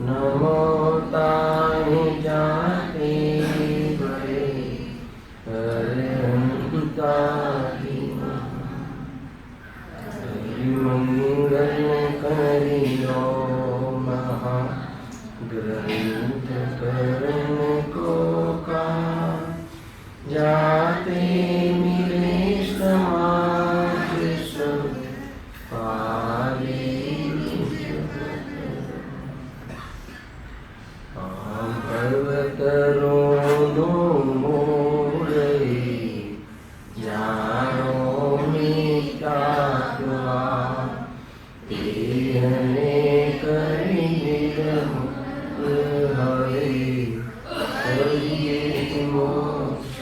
नमो ताहि जाति बड़े हरि मंगल करियो महा ग्रंथ करण को का जाते मिले समाज सब पाले पर्वतरों मोरे जानो मिटा दुआ तेहने करी हरे करिए मोक्ष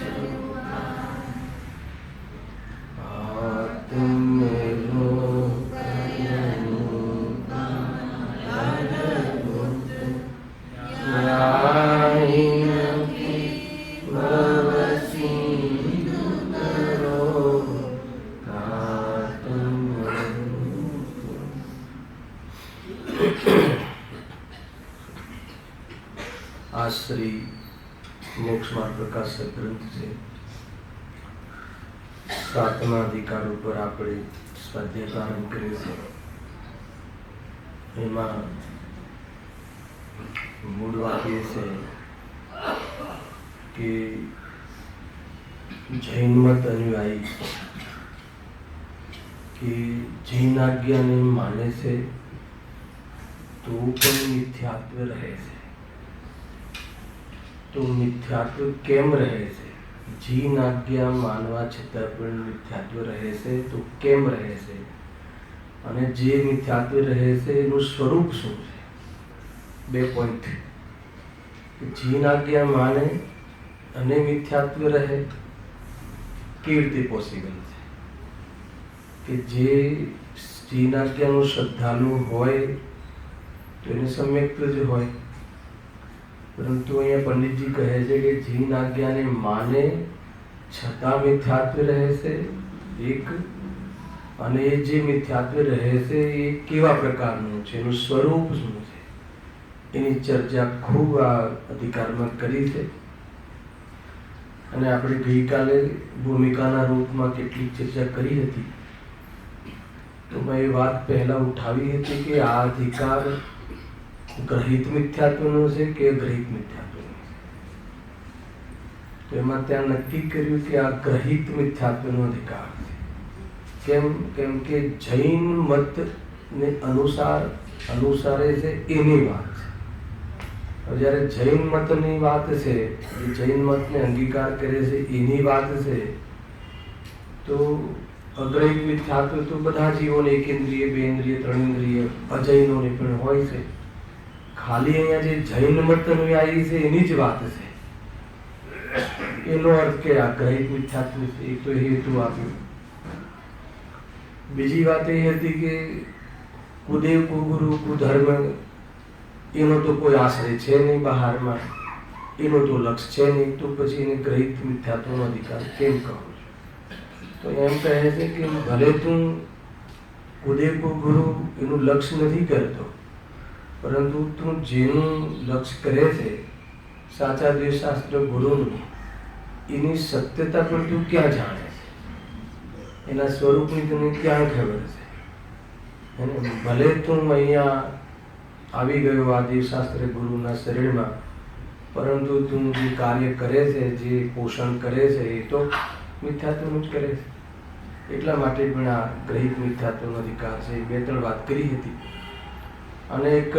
आत्म आज श्री मोक्ष मार्ग प्रकाशक ग्रंथ से सातमा अधिकार पर આપણે સ્વાધ્યાય પ્રારંભ કરીએ છીએ। એમાં મૂળ વાત એ છે કે જૈન મત અનુયાયી કે જૈન આજ્ઞાને માને છે તો પણ મિથ્યાત્વ રહે છે। तो मिथ्यात्व केम रहे से? जीन आज्ञा मानवा छता पण मिथ्यात्व रहे से तो केम रहे से? अने जे मिथ्यात्व रहे से एनु स्वरूप शुं छे? बे पॉइंट। जीन आज्ञा माने अने मिथ्यात्व रहे केवी रीते पॉसिबल छे? कि जे जीन आज्ञानो श्रद्धालु होय तो एने सम्यक ज होय, परंतु अहीं पंडित जी कहे छे कि जीन आज्ञा ने माने छता मिथ्यात्व रहे से एक, अने जे मिथ्यात्व रहे से ए केवा प्रकारनुं छे, एनुं स्वरूप शुं छे, एनी चर्चा खूब आ अधिकारमां करी छे। अने आपणे गईकाले भूमिकाना रूपमां केटलीक चर्चा करी हती। तो मैं ए वात पहेला उठावी हती कि आ अधिकार ग्रहित मिथ्यात्वनो छे के ग्रहित मिथ्यात्वनो छे? तो एमां त्यां नक्की कर्युं के आ ग्रहित मिथ्यात्वनो अधिकार छे। केम के जैन मत ने अनुसारे छे एनी वात छे। ज्यारे जैन मतनी वात छे, जैन मतने अंगीकार करे छे एनी वात छे, तो अग्रहित मिथ्यात्व तो बधा जीवोने एक इंद्रिय, बे इंद्रिय, त्रण इंद्रिय अजैनोने पण होय छे। खाली अहींया जे जैन मत अनुयायी छे एनी ज वात छे, एनो अर्थ के आ ग्रहित मिथ्यात्व छे। एक तो हेतु आप्यो। बीजी वात ए हती के कुदेव कुगुरु कुधर्म एनो तो कोई आश्रय छे नहीं बहारमां, एनो तो लक्ष्य छे नहीं, तो पछी एने ग्रहित मिथ्यात्वनो अधिकार केम कहो छो? तो एम कहे छे के भले तू कुदेव कुगुरु एनुं लक्ष्य नहीं करतो, परंतु तू जेનું લક્ષ્ય કરે છે સાચા દેવશાસ્ત્ર ગુરુનું, એની સત્યતા પણ તું ક્યાં જાણે છે? એના સ્વરૂપની તને ક્યાં ખબર છે? ભલે તું અહીંયા આવી ગયો આ દેવશાસ્ત્ર ગુરુના શરીરમાં, પરંતુ તું જે કાર્ય કરે છે, જે પોષણ કરે છે, એ તો મિથ્યાત્વનું જ કરે છે। એટલા માટે પણ આ ગ્રહિત મિથ્યાત્વનો અધિકાર છે। બે ત્રણ વાત કરી હતી। અને એક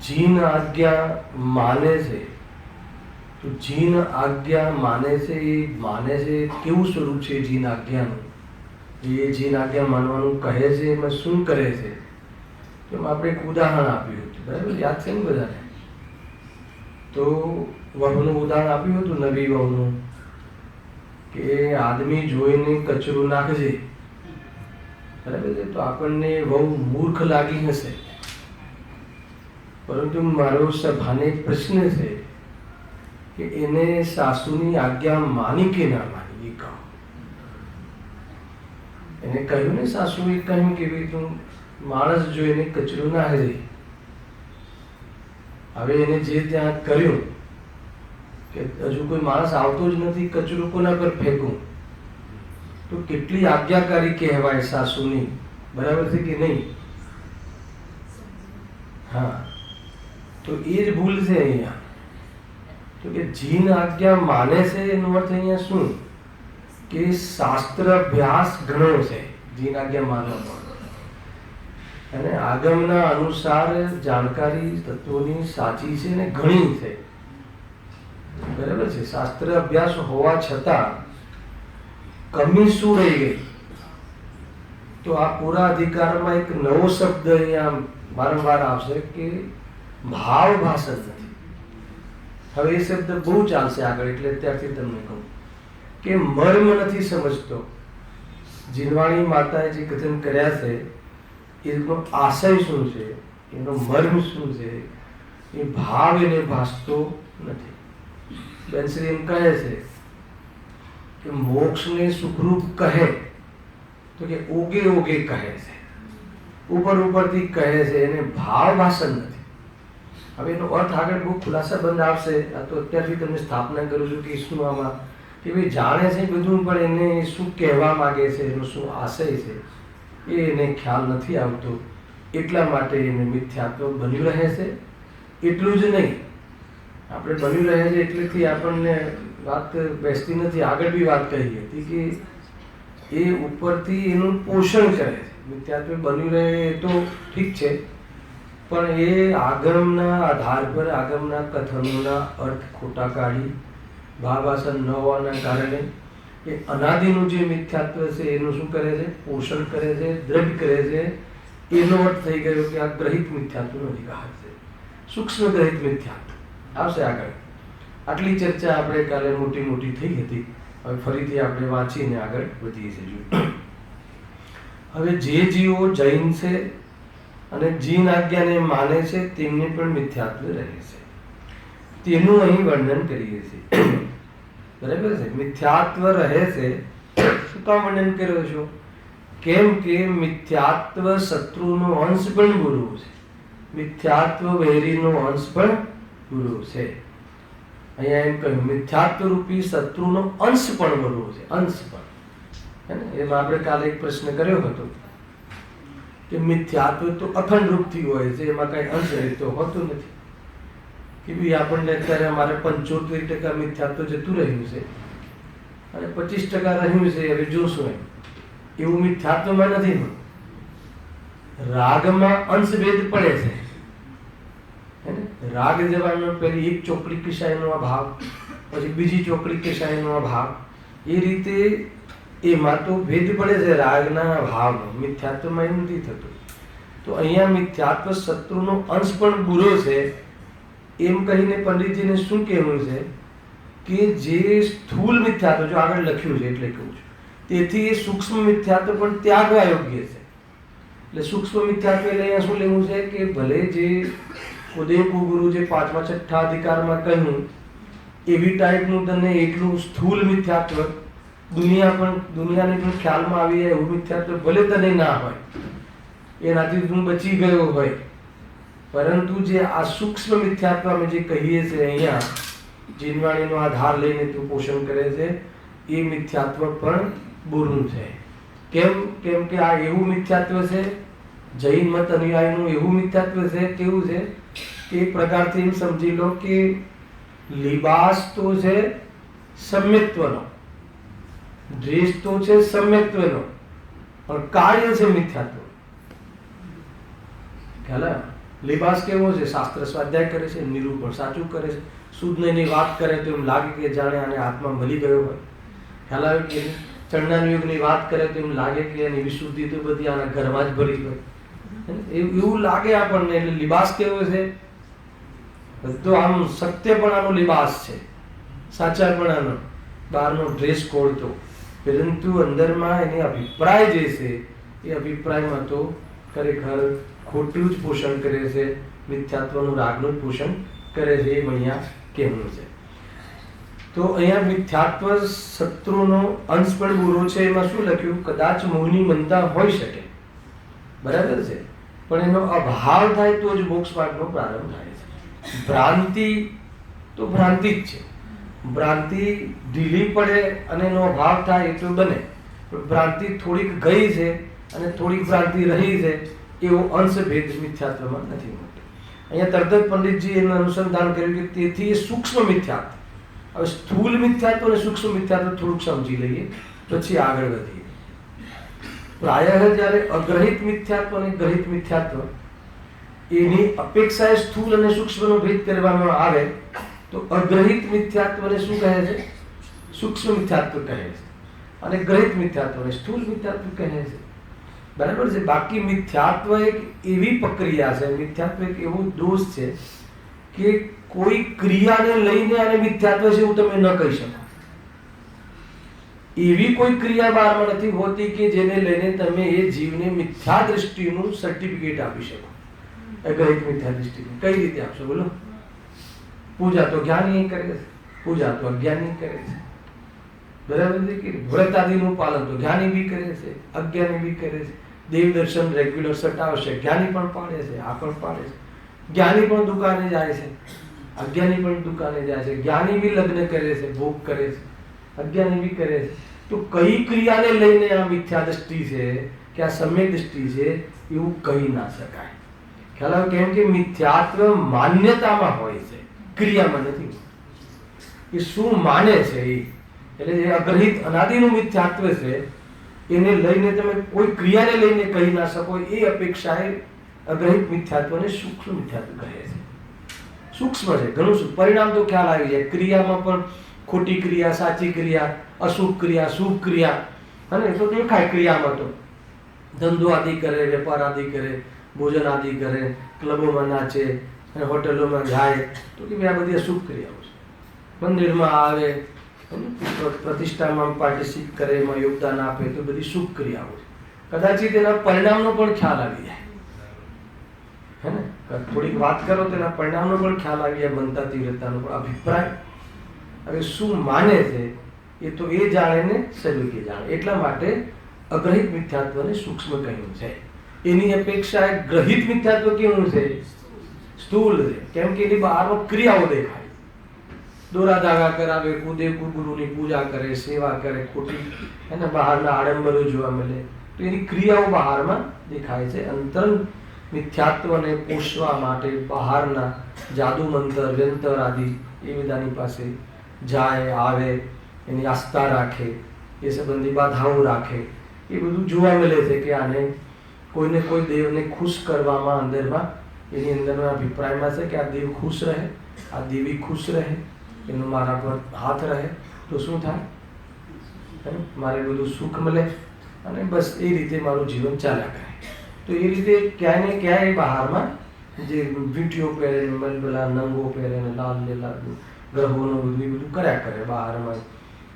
જીન આજ્ઞા માને છે, તો જીન આજ્ઞા માને છે, એ માને છે કેવું સ્વરૂપ છે જીન આજ્ઞાનું? એ જીન આજ્ઞા માનવાનું કહે છે એમાં શું કરે છે? તો આપણે એક ઉદાહરણ આપ્યું હતું, બરાબર? યાદ છે ને બધાને? તો વહુનું ઉદાહરણ આપ્યું હતું, નવી વહુનું, કે આદમી જોઈને કચરો નાખજે, બરાબર છે? તો આપણને બહુ મૂર્ખ લાગી હશે, परंतु मारो सभाने प्रश्न है कि इन्हें सासुनी आज्ञा मानी के ना मानी, ये कहो। એને કહ્યું ને, સાસુએ કહ્યું કે ભાઈ તું માણસ જોઈને કચરું ના હરી. હવે એને જે ત્યાં કર્યું કે હજુ કોઈ માણસ આવતો જ નથી, કચરું કોના પર ફેંકું, તો કેટલી આજ્ઞાકારી કહેવાય સાસુની. બરાબર છે કે નહીં? હા, તો એ જ ભૂલ છે અહીંયા. તો કે જીન આજ્ઞા માને છે એનો અર્થ અહીંયા શું કે શાસ્ત્ર અભ્યાસ ઘણો છે જીન આજ્ઞા માનવાનો, અને આગમના અનુસાર જાણકારી તત્વોની સાચી છે ને ઘણી છે. બરાબર છે. શાસ્ત્ર અભ્યાસ હોવા છતાં કમી શું રહી ગઈ? તો આ પૂરા અધિકારમાં એક નવો શબ્દ અહીંયા વારંવાર આવશે કે ભાવ ભાષણ નથી. હવે એ શબ્દ બહુ ચાલશે આગળ, એટલે અત્યારથી તમને કહું કે મર્મ નથી સમજતો. જીનવાણી માતાએ જે કથન કર્યા છે એનો આશય શું છે, એનો મર્મ શું છે, એ ભાવ એને ભાસતો નથી. બેનશ્રી એમ કહે છે કે મોક્ષને સુખરૂપ કહે તો કે ઓગે ઓગે કહે છે, ઉપર ઉપરથી કહે છે, એને ભાવ ભાષણ નથી. હવે એનો અર્થ આગળ બહુ ખુલાસા બંધ આવશે. આ તો અત્યારથી તમને સ્થાપના કરું છું કે શું આમાં કે ભાઈ જાણે છે બધું, પણ એને શું કહેવા માંગે છે, એનો શું આશય છે એ એને ખ્યાલ નથી આવતો. એટલા માટે એને મિથ્યાત્વ બન્યું રહે છે. એટલું જ નહીં, આપણે બન્યું રહે છે એટલેથી આપણને વાત બેસતી નથી. આગળ બી વાત કહી હતી કે એ ઉપરથી એનું પોષણ કરે છે. મિથ્યાત્વ બન્યું રહે એ તો ઠીક છે, પણ એ આગમના આધાર પર આગમના કથનોના અર્થ ખોટા કાઢી ભાવાસન ન હોવાના કારણે એ અનાદિનું જે મિથ્યાત્વ છે એનું શું કરે છે? પોષણ કરે છે, દ્રઢ કરે છે. એનો અર્થ થઈ ગયો કે આ ગ્રહિત મિથ્યાત્વનો વિકાસ છે, સૂક્ષ્મ ગ્રહિત મિથ્યાત્વ આવશે આગળ. આટલી ચર્ચા આપણે કાલે મોટી મોટી થઈ હતી. હવે ફરીથી આપણે વાંચીને આગળ વધીએ છીએ. હવે જે જીવો જૈન છે અને જીન આજ્ઞાને માને છે તેમને પણ મિથ્યાત્વ રહે છે, તેનું અહીં વર્ણન કરીએ છીએ. બરાબર છે. મિથ્યાત્વ રહે છે. શું કામ વર્ણન કર્યો છો? કેમ કે મિથ્યાત્વ શત્રુનો અંશ પણ ગુરુ છે, મિથ્યાત્વ વૈરીનો અંશ પણ ગુરુ છે. અહીંયા એમ કહ્યું મિથ્યાત્વ રૂપી શત્રુનો અંશ પણ ગુરુ છે, અંશ પણ. એમાં આપણે કાલે એક પ્રશ્ન કર્યો હતો કે મિથ્યાત્વ તો અખંડ રૂપથી હોય છે, એમાં કઈ અંશ રહેતો હોતો નથી. કે ભાઈ આપણને અત્યારે અમારે 75% મિથ્યાત્વ જતું રહ્યું છે અને 25% રહ્યું છે, હવે જોશું એમ. એવું મિથ્યાત્વમાં નથી. રાગમાં અંશભેદ પડે છે. રાગ જવાનો પેલી એક ચોકડી કિસાઈનો અભાવ, પછી બીજી ચોકડી કિસાઈનો અભાવ, એ રીતે એમાં તો ભેદ પડે છે રાગના ભાવનો. મિથ્યાત્વમાં એમ નથી થતું. તો અહીંયા મિથ્યાત્વ શત્રુનો અંશ પણ બુરો છે એમ કહીને પંડિતજીને શું કહેવું છે કે જે સ્થૂલ મિથ્યાત્વ, જો આગળ લખ્યું છે એટલે કહું છું, તેથી એ સૂક્ષ્મ મિથ્યાત્વ પણ ત્યાગવા યોગ્ય છે. એટલે સૂક્ષ્મ મિથ્યાત્વ એટલે અહીંયા શું લેવું છે કે ભલે જે ઉદયપુ ગુરુ જે 5મા 6ઠ્ઠા અધિકારમાં કહ્યું એવી ટાઈપનું તને એટલું સ્થૂલ મિથ્યાત્વ દુનિયાને જો ખ્યાલમાં આવી જાય એવું મિથ્યાત્વ ભલે તને ના હોય, એનાથી તું બચી ગયો હોય, પરંતુ જે આ સૂક્ષ્મ મિથ્યાત્વ અમે જે કહીએ છીએ અહીંયા જીનવાણીનો આધાર લઈને તું પોષણ કરે છે, એ મિથ્યાત્વ પણ બુરું છે. કેમ કે આ એવું મિથ્યાત્વ છે, જૈન મત અનુયાયીનું એવું મિથ્યાત્વ છે. કેવું છે કે એક પ્રકારથી એમ સમજી લો કે લિબાસ તો છે સમ્યત્વનો, ડ્રેસ તો છે સમ્યત્વનો, પણ કાર્ય છે મિથ્યાત્વ. ખ્યાલ? લિબાસ કેવો છે? શાસ્ત્ર સ્વાધ્યાય કરે છે, નિરૂપણ સાચું કરે છે, શુદ્ધની વાત કરે તો એમ લાગે કે જાણે આને આત્મા મળી ગયો હોય. ખ્યાલ આવે કે ચંડાન યુગની વાત કરે તો એમ લાગે કે એની વિશુદ્ધિ તો બધી આના ઘરમાં જ ભરી હોય, એવું લાગે આપણને. એટલે લિબાસ કેવો છે? તો આમ સત્યપણાનો લિબાસ છે, સાચાપણાનો, બહારનો ડ્રેસ કોડ તો, પરંતુ અંદરમાં એની અભિપ્રાય જે છે એ અભિપ્રાયમાં તો ખરેખર ખોટું જ પોષણ કરે છે, મિથ્યાત્વનું રાગનું જ પોષણ કરે છે. એમ અહીંયા કહેવું છે. તો અહીંયા મિથ્યાત્વ શત્રુનો અંશ પણ બુરો છે. એમાં શું લખ્યું? કદાચ મોહની મનતા હોઈ શકે, બરાબર છે, પણ એનો અભાવ થાય તો જ મોક્ષ માર્ગનો પ્રારંભ થાય છે. ભ્રાંતિ તો ભ્રાંતિ જ છે. ભ્રાંતિ ઢીલી પડે અને એનો અભાવ થાય એટલું બને, પણ ભ્રાંતિ થોડીક ગઈ છે અને થોડીક ભ્રાંતિ રહી છે એવો અંશ ભેદ મિથ્યાત્વમાં નથી હોતો. અહીંયા તરત જ પંડિતજી એનું અનુસંધાન કર્યું કે તેથી એ સૂક્ષ્મ મિથ્યાત્વ. હવે સ્થૂલ મિથ્યાત્વ અને સૂક્ષ્મ મિથ્યાત્વ થોડુંક સમજી લઈએ, પછી આગળ વધીએ. પ્રાયઃ જ્યારે અગ્રહિત મિથ્યાત્વ અને ગ્રહિત મિથ્યાત્વ એની અપેક્ષાએ સ્થૂલ અને સૂક્ષ્મનો ભેદ કરવામાં આવે તો અગ્રહિત મિથ્યાત્વને શું કહે છે? સૂક્ષ્મ મિથ્યાત્વ કહે છે, અને ગ્રહિત મિથ્યાત્વને સ્થૂલ મિથ્યાત્વ કહે છે. બરાબર છે. બાકી મિથ્યાત્વ એક એવી પ્રક્રિયા છે, મિથ્યાત્વ એક એવો દોષ છે કે કોઈ ક્રિયાને લઈને આને મિથ્યાત્વ છે એવું તમે ન કહી શકો. એવી કોઈ ક્રિયા બહારમાં નથી હોતી કે જેને લઈને તમે એ જીવને મિથ્યા દૃષ્ટિનું સર્ટિફિકેટ આપી શકો. અગ્રહિત મિથ્યા દૃષ્ટિનું કઈ રીતે આપશો બોલો? પૂજા તો જ્ઞાની કરે છે, પૂજા તો અજ્ઞાની કરે છે, બરાબર છે કે? વ્રત આદિનું પાલન તો જ્ઞાની બી કરે છે, અજ્ઞાની બી કરે છે. દેવ દર્શન રેગ્યુલર સટાવશે, જ્ઞાની પણ પાડે છે, આ પણ પાડે છે. જ્ઞાની પણ દુકાને જાય છે, અજ્ઞાની પણ દુકાને જાય છે. જ્ઞાની બી લગ્ન કરે છે, ભોગ કરે છે, અજ્ઞાની બી કરે છે. તો કઈ ક્રિયાને લઈને આ મિથ્યા દ્રષ્ટિ છે કે આ સમ્યક દ્રષ્ટિ છે એવું કહી ના શકાય. ખ્યાલ આવે? કેમ કે મિથ્યાત્વ માન્યતામાં હોય છે, ક્રિયામાં નથી. એ શું માને છે એ, એટલે જે અગ્રહિત અનાદિનું મિથ્યાત્વ છે એને લઈને તમે કોઈ ક્રિયાને લઈને કહી ના શકો. એ અપેક્ષાએ અગ્રહિત મિથ્યાત્વને સૂક્ષ્મ મિથ્યાત્વ કહે છે. સૂક્ષ્મ છે, ઘણું સૂક્ષ્મ. પરિણામ તો ખ્યાલ આવી જાય. ક્રિયામાં પણ ખોટી ક્રિયા, સાચી ક્રિયા, અશુભ ક્રિયા, શુભ ક્રિયા, અને તો દેખાય. ક્રિયામાં તો ધંધો આદિ કરે, વેપાર આદિ કરે, ભોજન આદિ કરે, ક્લબોમાં નાચે અને હોટલોમાં જાય, તો કે આ બધી અશુભ ક્રિયાઓ છે. મંદિરમાં આવે, પ્રતિષ્ઠામાં પાર્ટિસિપેટ કરે, એમાં યોગદાન આપે, તો બધી શુભ ક્રિયાઓ છે. કદાચિત તેના પરિણામનો પણ ખ્યાલ આવી જાય, હે ને? થોડીક વાત કરો તો એના પરિણામનો પણ ખ્યાલ આવી જાય, મનતા તીવ્રતાનો પણ અભિપ્રાય. હવે શું માને છે એ તો એ જાણે ને સર્વિકે જાણે. એટલા માટે અગ્રહિત મિથ્યાત્વને સૂક્ષ્મ કહ્યું છે. એની અપેક્ષા ગ્રહિત મિથ્યાત્વ કેવું છે? સ્થૂલ છે. કેમ કે એની બહારમાં ક્રિયાઓ દેખાય. દોરા ધાગા કરાવે, કુદે ગુરુની પૂજા કરે, સેવા કરે, ખોટી એને બહારના આડંબરો જોવા મળે, તો એની ક્રિયાઓ બહારમાં દેખાય છે. અંતર મિથ્યાત્વને પોષવા માટે બહારના જાદુ મંત્ર, વ્યંતર આદિ એ બધાની પાસે જાય, આવે, એની આસ્થા રાખે, એ સંબંધી બાધાઓ રાખે, એ બધું જોવા મળે છે કે આને કોઈને કોઈ દેવને ખુશ કરવામાં અંદરમાં એની અંદરના અભિપ્રાયમાં છે કે આ દેવ ખુશ રહે, આ દેવી ખુશ રહે, એનો મારા પર હાથ રહે તો શું થાય? મારે બધું સુખ મળે અને બસ એ રીતે મારું જીવન ચાલ્યા કરે. તો એ રીતે ક્યાંય ને ક્યાંય બહારમાં જે વીંટીઓ પહેરે, પેલા નંગો પહેરે, લાલ લીલા ગ્રહોનું બધું કર્યા કરે બહારમાં.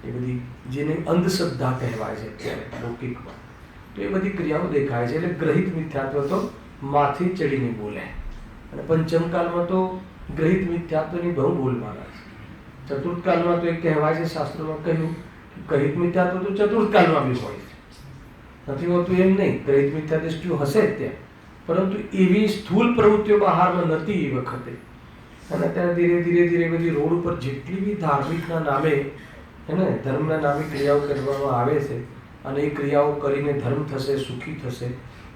એ બધી જેને અંધશ્રદ્ધા કહેવાય છે અત્યારે લૌકિકમાં, તો એ બધી ક્રિયાઓ દેખાય છે. એટલે ગ્રહિત મિથ્યાત્વ તો માથે ચડીને બોલે, અને પંચમકાલમાં તો ગ્રહિત મિથ્યાત્વની બહુ બોલવાના છે. ચતુર્થકાલમાં તો એક કહેવાય છે, શાસ્ત્રોમાં કહ્યું કે ગ્રહિત મિથ્યાત્વ તો ચતુર્થકાલમાં બી હોય છે, નથી હોતું એમ નહીં. ગ્રહિત મિથ્યા દૃષ્ટિઓ હશે જ ત્યાં, પરંતુ એવી સ્થૂલ પ્રવૃત્તિઓ બહારમાં નથી એ વખતે. અને અત્યારે ધીરે ધીરે ધીરે બધી રોડ ઉપર જેટલી બી ધાર્મિકના નામે એને ધર્મના નામે ક્રિયાઓ કરવામાં આવે છે, અને એ ક્રિયાઓ કરીને ધર્મ થશે, સુખી થશે,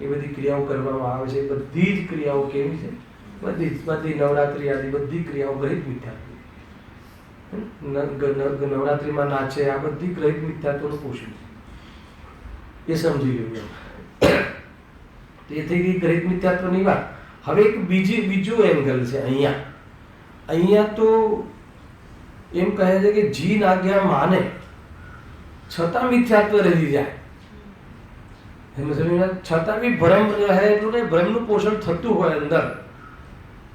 એ બધી ક્રિયાઓ કરવામાં આવે છે. બધી જ ક્રિયાઓ કેવી છે? બધી નવરાત્રિ આદિ બધી ક્રિયાઓ ગ્રહિત મિથ્યાત્વ. નવરાત્રિમાં નાચે, આ બધી ગ્રહિત મિથ્યાત્વનું પોષણ છે. એ સમજી લેવું. એ થઈ ગઈ ગ્રહિત મિથ્યાત્વની વાત. હવે એક બીજું એંગલ છે અહીંયા તો એમ કહે છે કે જીન આજ્ઞા માને છતાં મિથ્યાત્વ રહી જાય. છતાં બી ભ્રમ રહે, એટલું ને ભ્રમનું પોષણ થતું હોય અંદર,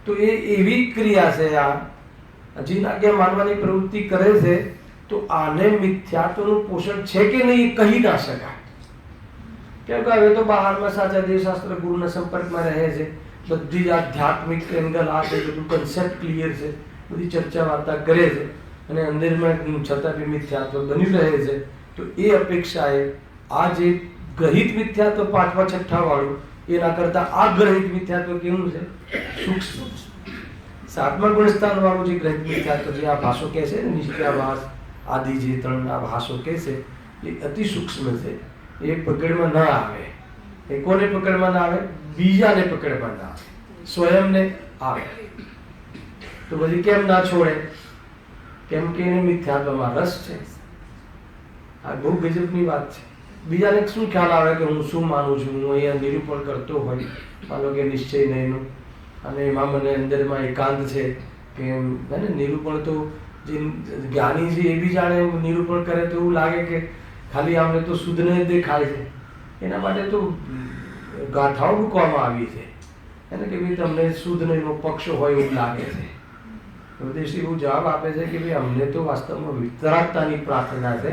તો એ એવી ક્રિયા છે. આ જીન આજ્ઞા માનવાની પ્રવૃત્તિ કરે છે, તો આને મિથ્યાત્વનું પોષણ છે કે નહીં કહી ના શકાય. કેમ કે હવે તો બહારમાં સાચા દેવશાસ્ત્ર ગુરુના સંપર્કમાં રહે છે, બધી જ આધ્યાત્મિક એંગલ આ છે, બધું કન્સેપ્ટ ક્લિયર છે, બધી ચર્ચા વાર્તા કરે છે, અને અંદરમાં છતાં બી મિથ્યાત્વ બની રહે છે, તો એ અપેક્ષાએ આ જે ગ્રહિત મિથ્યાત્વ 5મા 6ઠા વાળું એના કરતા આ ગ્રહિત મિથ્યાત્વ કેવું છે? સૂક્ષ્મ. 7મા ગુણસ્થાન વાળું જે ગ્રહિત મિથ્યાત્વ જે આ ભાષો કહે છે ને, નિષ્ક્રિયાભાસ આદિ જે 3 આ ભાષો કહે છે, એ અતિ સૂક્ષ્મ છે. એ પકડમાં ના આવે. એ કોને પકડમાં ના આવે? બીજાને પકડમાં ના આવે, સ્વયંને આવે. તો પછી કેમ ના છોડે? કેમ કે એને મિથ્યાત્વમાં રસ છે. આ બહુ ગજબની વાત છે. બીજાને શું ખ્યાલ આવે કે હું શું માનું છું, હું અહીંયા નિરૂપણ કરતો હોય, માનો કે નિશ્ચય નહીંનું, અને એમાં મને અંદરમાં એકાંત છે કે ને નિરૂપણ તો જે જ્ઞાની છે એ બી જાણે નિરૂપણ કરે તો એવું લાગે કે ખાલી આમને તો શુદ્ધને જ દેખાય છે. એના માટે તો ગાથાઓ મૂકવામાં આવી છે એને કે ભાઈ તમને શુદ્ધનો પક્ષ હોય એવું લાગે છે. ઉપદેશી એવું જવાબ આપે છે કે ભાઈ અમને તો વાસ્તવમાં વિતરાગતાની પ્રાર્થના છે,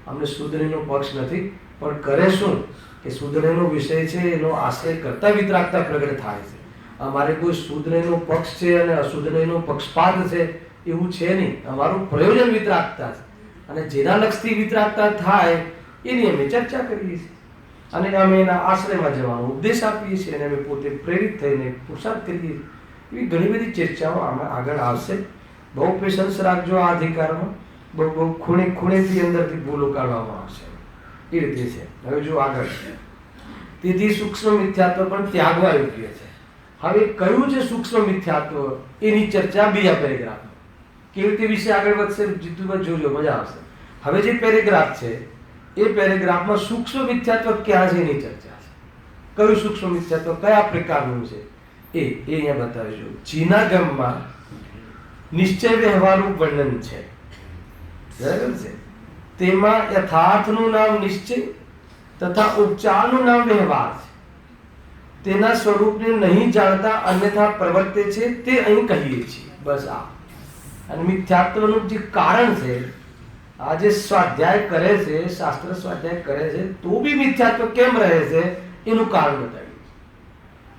અમને શુદ્ધનો પક્ષ નથી, પણ કરે શું કે શુદ્ધનો વિષય છે એનો આશ્રય કરતા વિતરાગતા પ્રગટ થાય છે. અમારે કોઈ શુદ્ધનો પક્ષ છે અને અશુદ્ધનો પક્ષપાત છે એવું છે નહીં. અમારું પ્રયોજન વિતરાગતા છે, અને જેના લક્ષથી વિતરાગતા થાય એની અમે ચર્ચા કરીએ છીએ, અને અમે એના આશ્રયમાં જવાનો ઉપદેશ આપીએ છીએ, અને અમે પોતે પ્રેરિત થઈને પુરુષાર્થ કરીએ છીએ. એવી ઘણી બધી ચર્ચાઓ આમાં આગળ આવશે. બહુ પેશન્સ રાખજો આ અધિકારમાં. બહુ બહુ ખૂણે ખૂણેથી અંદરથી ભૂલો કાઢવામાં આવશે. એ રીતે છે. હવે જો આગળ, તેથી સૂક્ષ્મ મિથ્યાત્વ પણ ત્યાગવા યોગ્ય છે. હવે કયું છે સૂક્ષ્મ મિથ્યાત્વ એની ચર્ચા બીજા પેરેગ્રાફમાં. કેવી રીતે વિશે આગળ વધશે જીતુભાઈ જોજો, મજા આવશે. હવે જે પેરેગ્રાફ છે એ પેરેગ્રાફમાં સૂક્ષ્મ મિથ્યાત્વ ક્યાં છે એની ચર્ચા છે. કયું સૂક્ષ્મ મિથ્યાત્વ કયા પ્રકારનું છે એ અહીંયા બતાવીશું. જીનાગમમાં નિશ્ચય વ્યવહારનું વર્ણન છે, બરાબર છે. તેમાં યથાર્થનું નામ નિશ્ચય તથા ઉપચારનું નામ વ્યવહાર છે. તેના સ્વરૂપને નહીં જાણતા અન્યથા પ્રવર્તે છે તે અહીં કહીએ છીએ. બસ આ. અને મિથ્યાત્વનું જે કારણ છે, આ જે સ્વાધ્યાય કરે છે, શાસ્ત્ર સ્વાધ્યાય કરે છે તો બી મિથ્યાત્વ કેમ રહે છે એનું કારણ બતાવ્યું.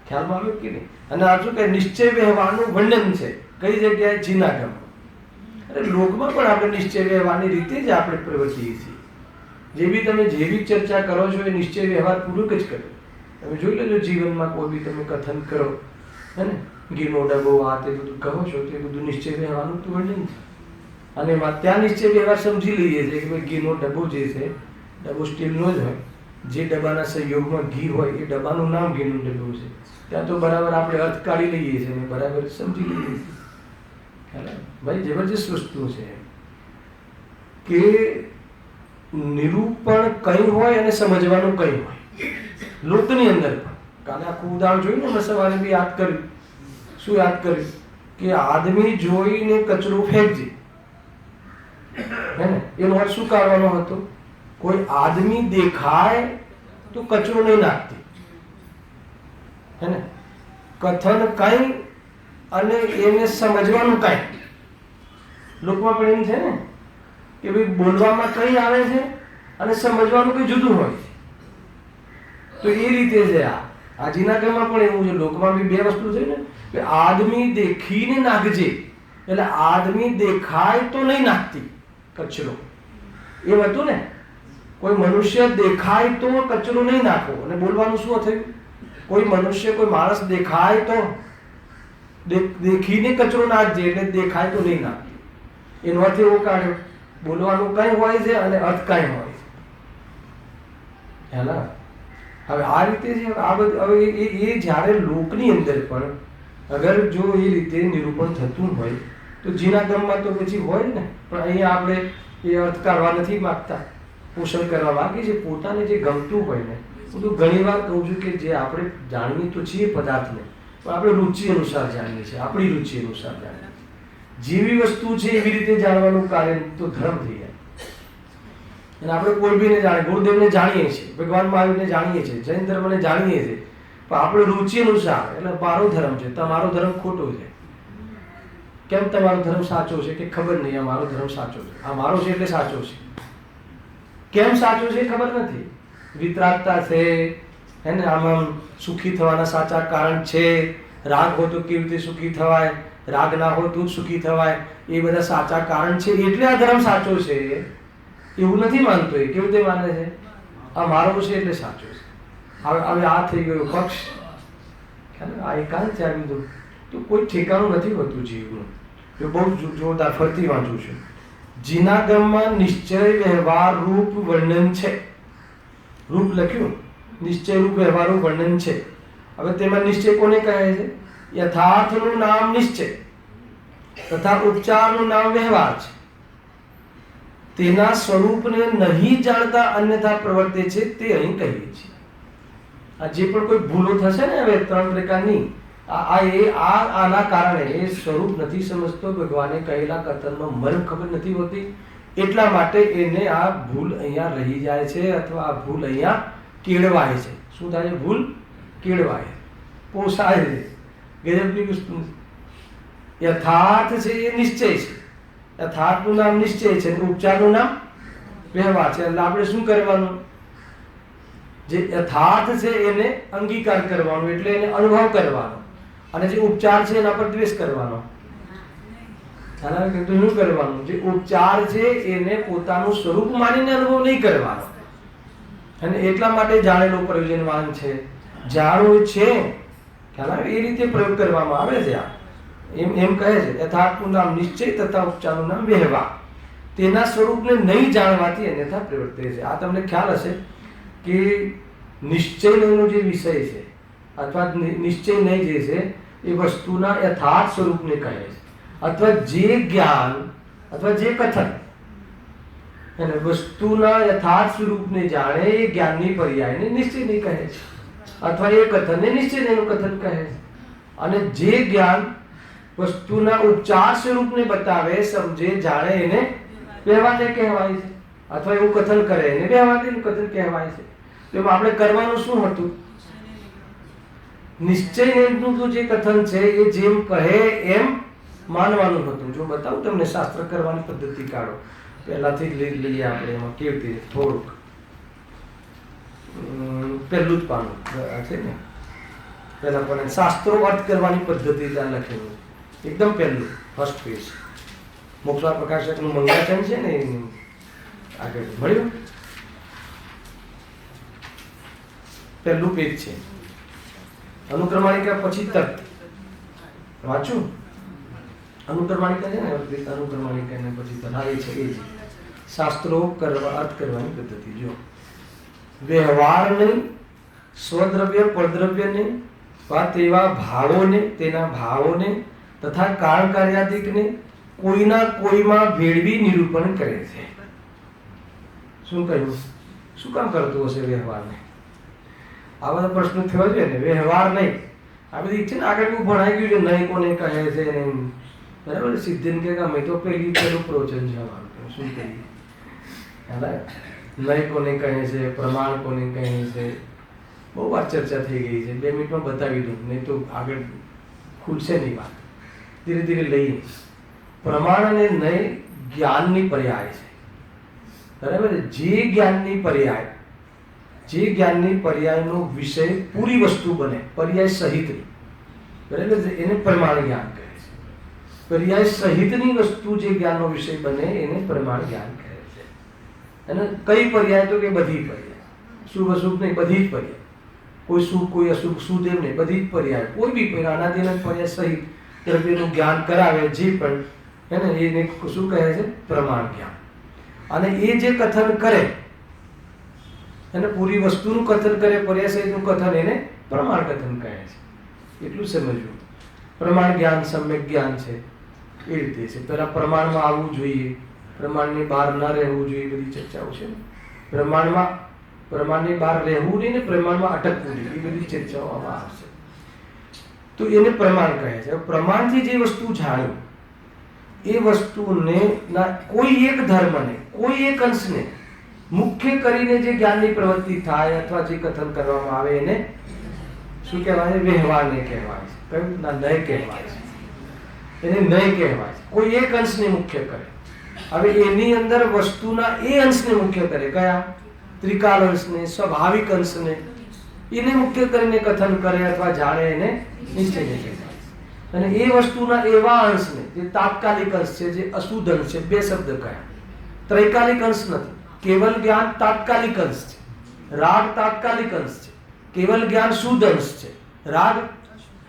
ખ્યાલમાં આવ્યું કે નહીં? અને આ શું કે નિશ્ચય વ્યવહારનું વર્ણન છે કઈ જગ્યાએ? જીનાગમમાં. અને લોકમાં પણ આપણે નિશ્ચય વ્યવહારની રીતે જ આપણે પ્રવર્તીએ છીએ. જે બી તમે જે બી ચર્ચા કરો છો એ નિશ્ચય વ્યવહાર પૂર્વક જ કરો. તમે જોઈ લેજો જીવનમાં કોઈ બી તમે કથન કરો, હે ને, ઘીનો ડબ્બો આ તે બધું કહો છો તે બધું નિશ્ચય વ્યવહારનું તો વર્ણન છે. અને એમાં ત્યાં નિશ્ચય વ્યવહાર સમજી લઈએ છીએ કે ભાઈ ઘીનો ડબ્બો જે છે, ડબ્બો સ્ટીલનો જ હોય, જે ડબ્બાના સંયોગમાં ઘી હોય એ ડબ્બાનું નામ ઘીનું ડબ્બો છે. ત્યાં તો બરાબર આપણે અર્થ કાઢી લઈએ છીએ અને બરાબર સમજી લઈએ છીએ. ભાઈ જબરજસ્ત વસ્તુ છે કે નિરૂપણ કઈ હોય અને સમજવાનું કઈ હોય. લોકની અંદર પણ કાલે આખું ઉદાહરણ જોયું ને, મેં સવારે બી યાદ કર્યું. શું યાદ કર્યું? કે આદમી જોઈને કચરો ફેંકજે, હે ને, એનો અર્થ શું કાઢવાનો હતો? કોઈ આદમી દેખાય તો કચરો નહીં નાખતી, હે ને, કથન કઈ અને એને સમજવાનું કઈ. લોકમાં પણ એમ છે ને કે ભાઈ બોલવામાં કઈ આવે છે અને સમજવાનું કઈ જુદું હોય છે. તો એ રીતે છે આ જીનાગમમાં પણ એવું છે. લોકમાં બી બે વસ્તુ છે ને, કે આદમી દેખીને નાખજે, એટલે આદમી દેખાય તો નહીં નાખતી કચરો. એમ હતું ને, કોઈ મનુષ્ય દેખાય તો કચરો નહીં નાખો. અને બોલવાનું શું થયું? કોઈ મનુષ્ય કોઈ માણસ દેખાય તો દેખીને કચરો નાખજે, એટલે દેખાય તો નહીં નાખતી. એનો અર્થ એવો કાઢ્યો, બોલવાનું કઈ હોય છે અને અર્થ કઈ હોય છે. હેલા હવે આ રીતે છે. આ બધું હવે એ જ્યારે લોકની અંદર પણ અગર જો એ રીતે નિરૂપણ થતું હોય તો જીનાગમમાં તો પછી હોય ને. પણ અહીંયા આપણે એ અર્થ કાઢવા નથી માગતા, પોષણ કરવા માંગીએ છીએ પોતાને જે ગમતું હોય ને. હું તો ઘણી વાર કહું છું કે જે આપણે જાણીએ તો છીએ પદાર્થને, પણ આપણે રુચિ અનુસાર જાણીએ છીએ, આપણી રુચિ અનુસાર જાણીએ. જેવી વસ્તુ છે એવી રીતે જાણવાનું કાર્ય તો ધર્મ થઈ જાય. અને આપણે કોઈ બીને જાણીએ, ગુરુદેવને જાણીએ છીએ, ભગવાન મહાવીરને જાણીએ છીએ, જૈન ધર્મને જાણીએ છીએ, પણ આપણે રુચિ અનુસાર. એટલે મારો ધર્મ છે, તમારો ધર્મ ખોટો છે. કેમ તમારો ધર્મ સાચો છે? કે ખબર નહીં, આ મારો ધર્મ સાચો છે, આ મારો છે એટલે સાચો છે. કેમ સાચો છે ખબર નથી. વિતરાગતા છે, હે ને, આમાં સુખી થવાના સાચા કારણ છે. રાગ હોય તો કેવી રીતે સુખી થવાય, રાગ ના હોય તો જ સુખી થવાય, એ બધા સાચા કારણ છે એટલે આ ધર્મ સાચો છે એવું નથી માનતો. એ કેવું તે માને છે? આ મારો છે એટલે સાચો છે. હવે આ થઈ ગયો પક્ષ, આ એકાંત છે. આ બધું તો કોઈ ઠેકાણું નથી હોતું જીવનું. એ બહુ જોરદાર ફરતી વાંચું છું. જીનાગમમાં નિશ્ચય વ્યવહાર રૂપ વર્ણન છે. રૂપ લખ્યું, નિશ્ચય રૂપ વ્યવહારનું વર્ણન છે. હવે તેમાં નિશ્ચય કોને કહે છે? યથાર્થનું નામ નિશ્ચય તથા ઉપચારનું નામ વ્યવહાર છે. તેના સ્વરૂપને નહીં જાણતા અન્યથા પ્રવર્તે છે તે અહીં કહીએ છીએ. આ જે પણ કોઈ ભૂલો થશે ને હવે 3 પ્રકારની, આના કારણે એ સ્વરૂપ નથી સમજતો, ભગવાને કહેલા કથનનો મર્મ ખબર નથી હોતી, એટલા માટે એને આ ભૂલ અહીંયા રહી જાય છે અથવા આ ભૂલ અહીંયા કેળવાય છે. શું થાય છે? ભૂલ કેળવાય, પોસાય છે. ગજબની વસ્તુ. યથાર્થ છે એ નિશ્ચય છે. યથાર્થનું નામ નિશ્ચય છે, ઉપચારનું નામ વ્યવહાર છે. એટલે આપણે શું કરવાનું? જે યથાર્થ છે એને અંગીકાર કરવાનો, એટલે એને અનુભવ કરવાનો, અને જે ઉપચાર છે એના પર દ્વેષ કરવાનો. શું કરવાનું? જે ઉપચાર છે એને પોતાનું સ્વરૂપ માનીને અનુભવ નહીં કરવાનો. અને એટલા માટે જાણેલો પ્રયોજનવાન છે. જાણવું છે એ રીતે પ્રયોગ કરવામાં આવે છે. એમ કહે છે યથાર્થનું નામ નિશ્ચય તથા ઉપચારનું નામ વ્યવહાર. તેના સ્વરૂપને નહીં જાણવાથી અન્યથા પ્રવર્તે છે. આ તમને ખ્યાલ હશે કે નિશ્ચયનો જે વિષય છે અથવા નિશ્ચય નહીં જે છે એ વસ્તુના યથાર્થ સ્વરૂપને કહે છે, અથવા જે જ્ઞાન અથવા જે કથન અને વસ્તુના યથાર્થ સ્વરૂપને જાણે એ જ્ઞાનની પર્યાયને નિશ્ચયની કહે છે, અથવા એ કથનને નિશ્ચયનું કથન કહે છે. અને જે જ્ઞાન વસ્તુના ઉપચાર સ્વરૂપને બતાવે, સમજે, જાણે એને વ્યવહારને કહેવાય છે, અથવા એવું કથન કરે એને વ્યવહારનું કથન કહેવાય છે. તો એમાં આપણે કરવાનું શું હતું? નિશ્ચયનું તો જે કથન છે એ જેમ કહે એમ માનવાનું હતું. જો બતાવું તમને શાસ્ત્ર કરવાની પદ્ધતિ કાઢો, પહેલાથી જ લઈએ આપણે એમાં કેવી રીતે થોડુંક. પહેલું જ પાનું છે ને, પહેલા પણ શાસ્ત્રો અર્થ કરવાની પદ્ધતિ ત્યાં લખેલું, એકદમ પહેલું ફર્સ્ટ પેજ. મોક્ષા પ્રકાશકનું મંગળાચરણ છે ને, આગળ મળ્યું પહેલું પેજ છે. અનુક્રમાણિકા પછી તર્ક વાંચું. અનુક્રમાણિકા છે ને, અનુક્રમાણિકા ને પછી તર્ક આવે છે. એ જ શાસ્ત્રો અર્થ કરવાની પદ્ધતિ. જો વ્યવહારને, સ્વદ્રવ્ય પરદ્રવ્યને, તેવા ભાવોને, તેના ભાવોને તથા કાળ કાર્યાદિકને કોઈના કોઈમાં ભેળવી નિરૂપણ કરે છે. શું કહ્યું? શું કામ કરતું હશે વ્યવહારને? આ બધા પ્રશ્નો થયો છે ને. વ્યવહાર નહીં, આ બધી છે ને આગળ એવું ભણાઈ ગયું છે. નહીં કોને કહે છે બરાબર. સિદ્ધિને કે અમે તો પેલું પ્રવચન છે અમારું. શું કહીએ? નહીં કોને કહે છે, પ્રમાણ કોને કહે છે, બહુ વાર ચર્ચા થઈ ગઈ છે. 2 મિનિટમાં બતાવી દઉં, નહીં તો આગળ ખુલશે નહીં વાત. ધીરે ધીરે લઈએ. પ્રમાણ અને નહીં જ્ઞાનની પર્યાય છે, બરાબર. જે જ્ઞાનની પર્યાય, જે જ્ઞાનની પર્યાયનો વિષય પૂરી વસ્તુ બને પર્યાય સહિતની, બરાબર, એને પ્રમાણ જ્ઞાન કહે છે. પર્યાય સહિતની વસ્તુ જે જ્ઞાનનો વિષય બને એને પ્રમાણ જ્ઞાન કહે છે. અને કઈ પર્યાય? તો કે બધી પર્યાય, શુભ અશુભ નહીં, બધી જ પર્યાય. કોઈ શુભ કોઈ અશુભ, સુદેવ નહીં, બધી જ પર્યાય. કોઈ બી પર્યાય, અનાદિના પર્યાય સહિત દ્રવ્યનું જ્ઞાન કરાવે જે પણ એને એને શું કહે છે? પ્રમાણ જ્ઞાન. અને એ જે કથન કરે એને પૂરી વસ્તુનું કથન કરે, પર્યાય સહિતનું કથન, એને પ્રમાણ કથન કહે છે. એટલું સમજવું. પ્રમાણ જ્ઞાન સમ્યક જ્ઞાન છે એ રીતે છે. પેલા પ્રમાણમાં આવવું જોઈએ, પ્રમાણની બહાર ન રહેવું જોઈએ, બધી ચર્ચાઓ છે. પ્રમાણની બહાર રહેવું નહીં ને પ્રમાણમાં અટકવું નહીં, એ બધી ચર્ચાઓ આમાં આવશે. તો એને પ્રમાણ કહે છે. પ્રમાણથી જે વસ્તુ જાણ્યું એ વસ્તુને કોઈ એક ધર્મને, કોઈ એક અંશને મુખ્ય કરીને જે જ્ઞાનની પ્રવૃત્તિ થાય અથવા જે કથન કરવામાં આવે એને શું કહેવાય? વ્યવહારને કહેવાય છે. કયું? ના, નય કહેવાય છે. એને નય કહેવાય છે. કોઈ એક અંશને મુખ્ય કરે. હવે એની અંદર વસ્તુના એ અંશને મુખ્ય કરે. કયા? ત્રિકાલ અંશને, સ્વાભાવિક અંશને, એને મુખ્ય કરીને કથન કરે અથવા જાણે એને નિશ્ચયને કહેવાય. અને એ વસ્તુના એવા અંશને જે તાત્કાલિક અંશ છે, જે અશુદ્ધ અંશ છે, બે શબ્દ કયા, ત્રૈકાલિક અંશ નથી. કેવલ જ્ઞાન તાત્કાલિક અંશ છે, રાગ તાત્કાલિક અંશ છે, કેવલ જ્ઞાન શુદ્ધ અંશ છે, રાગ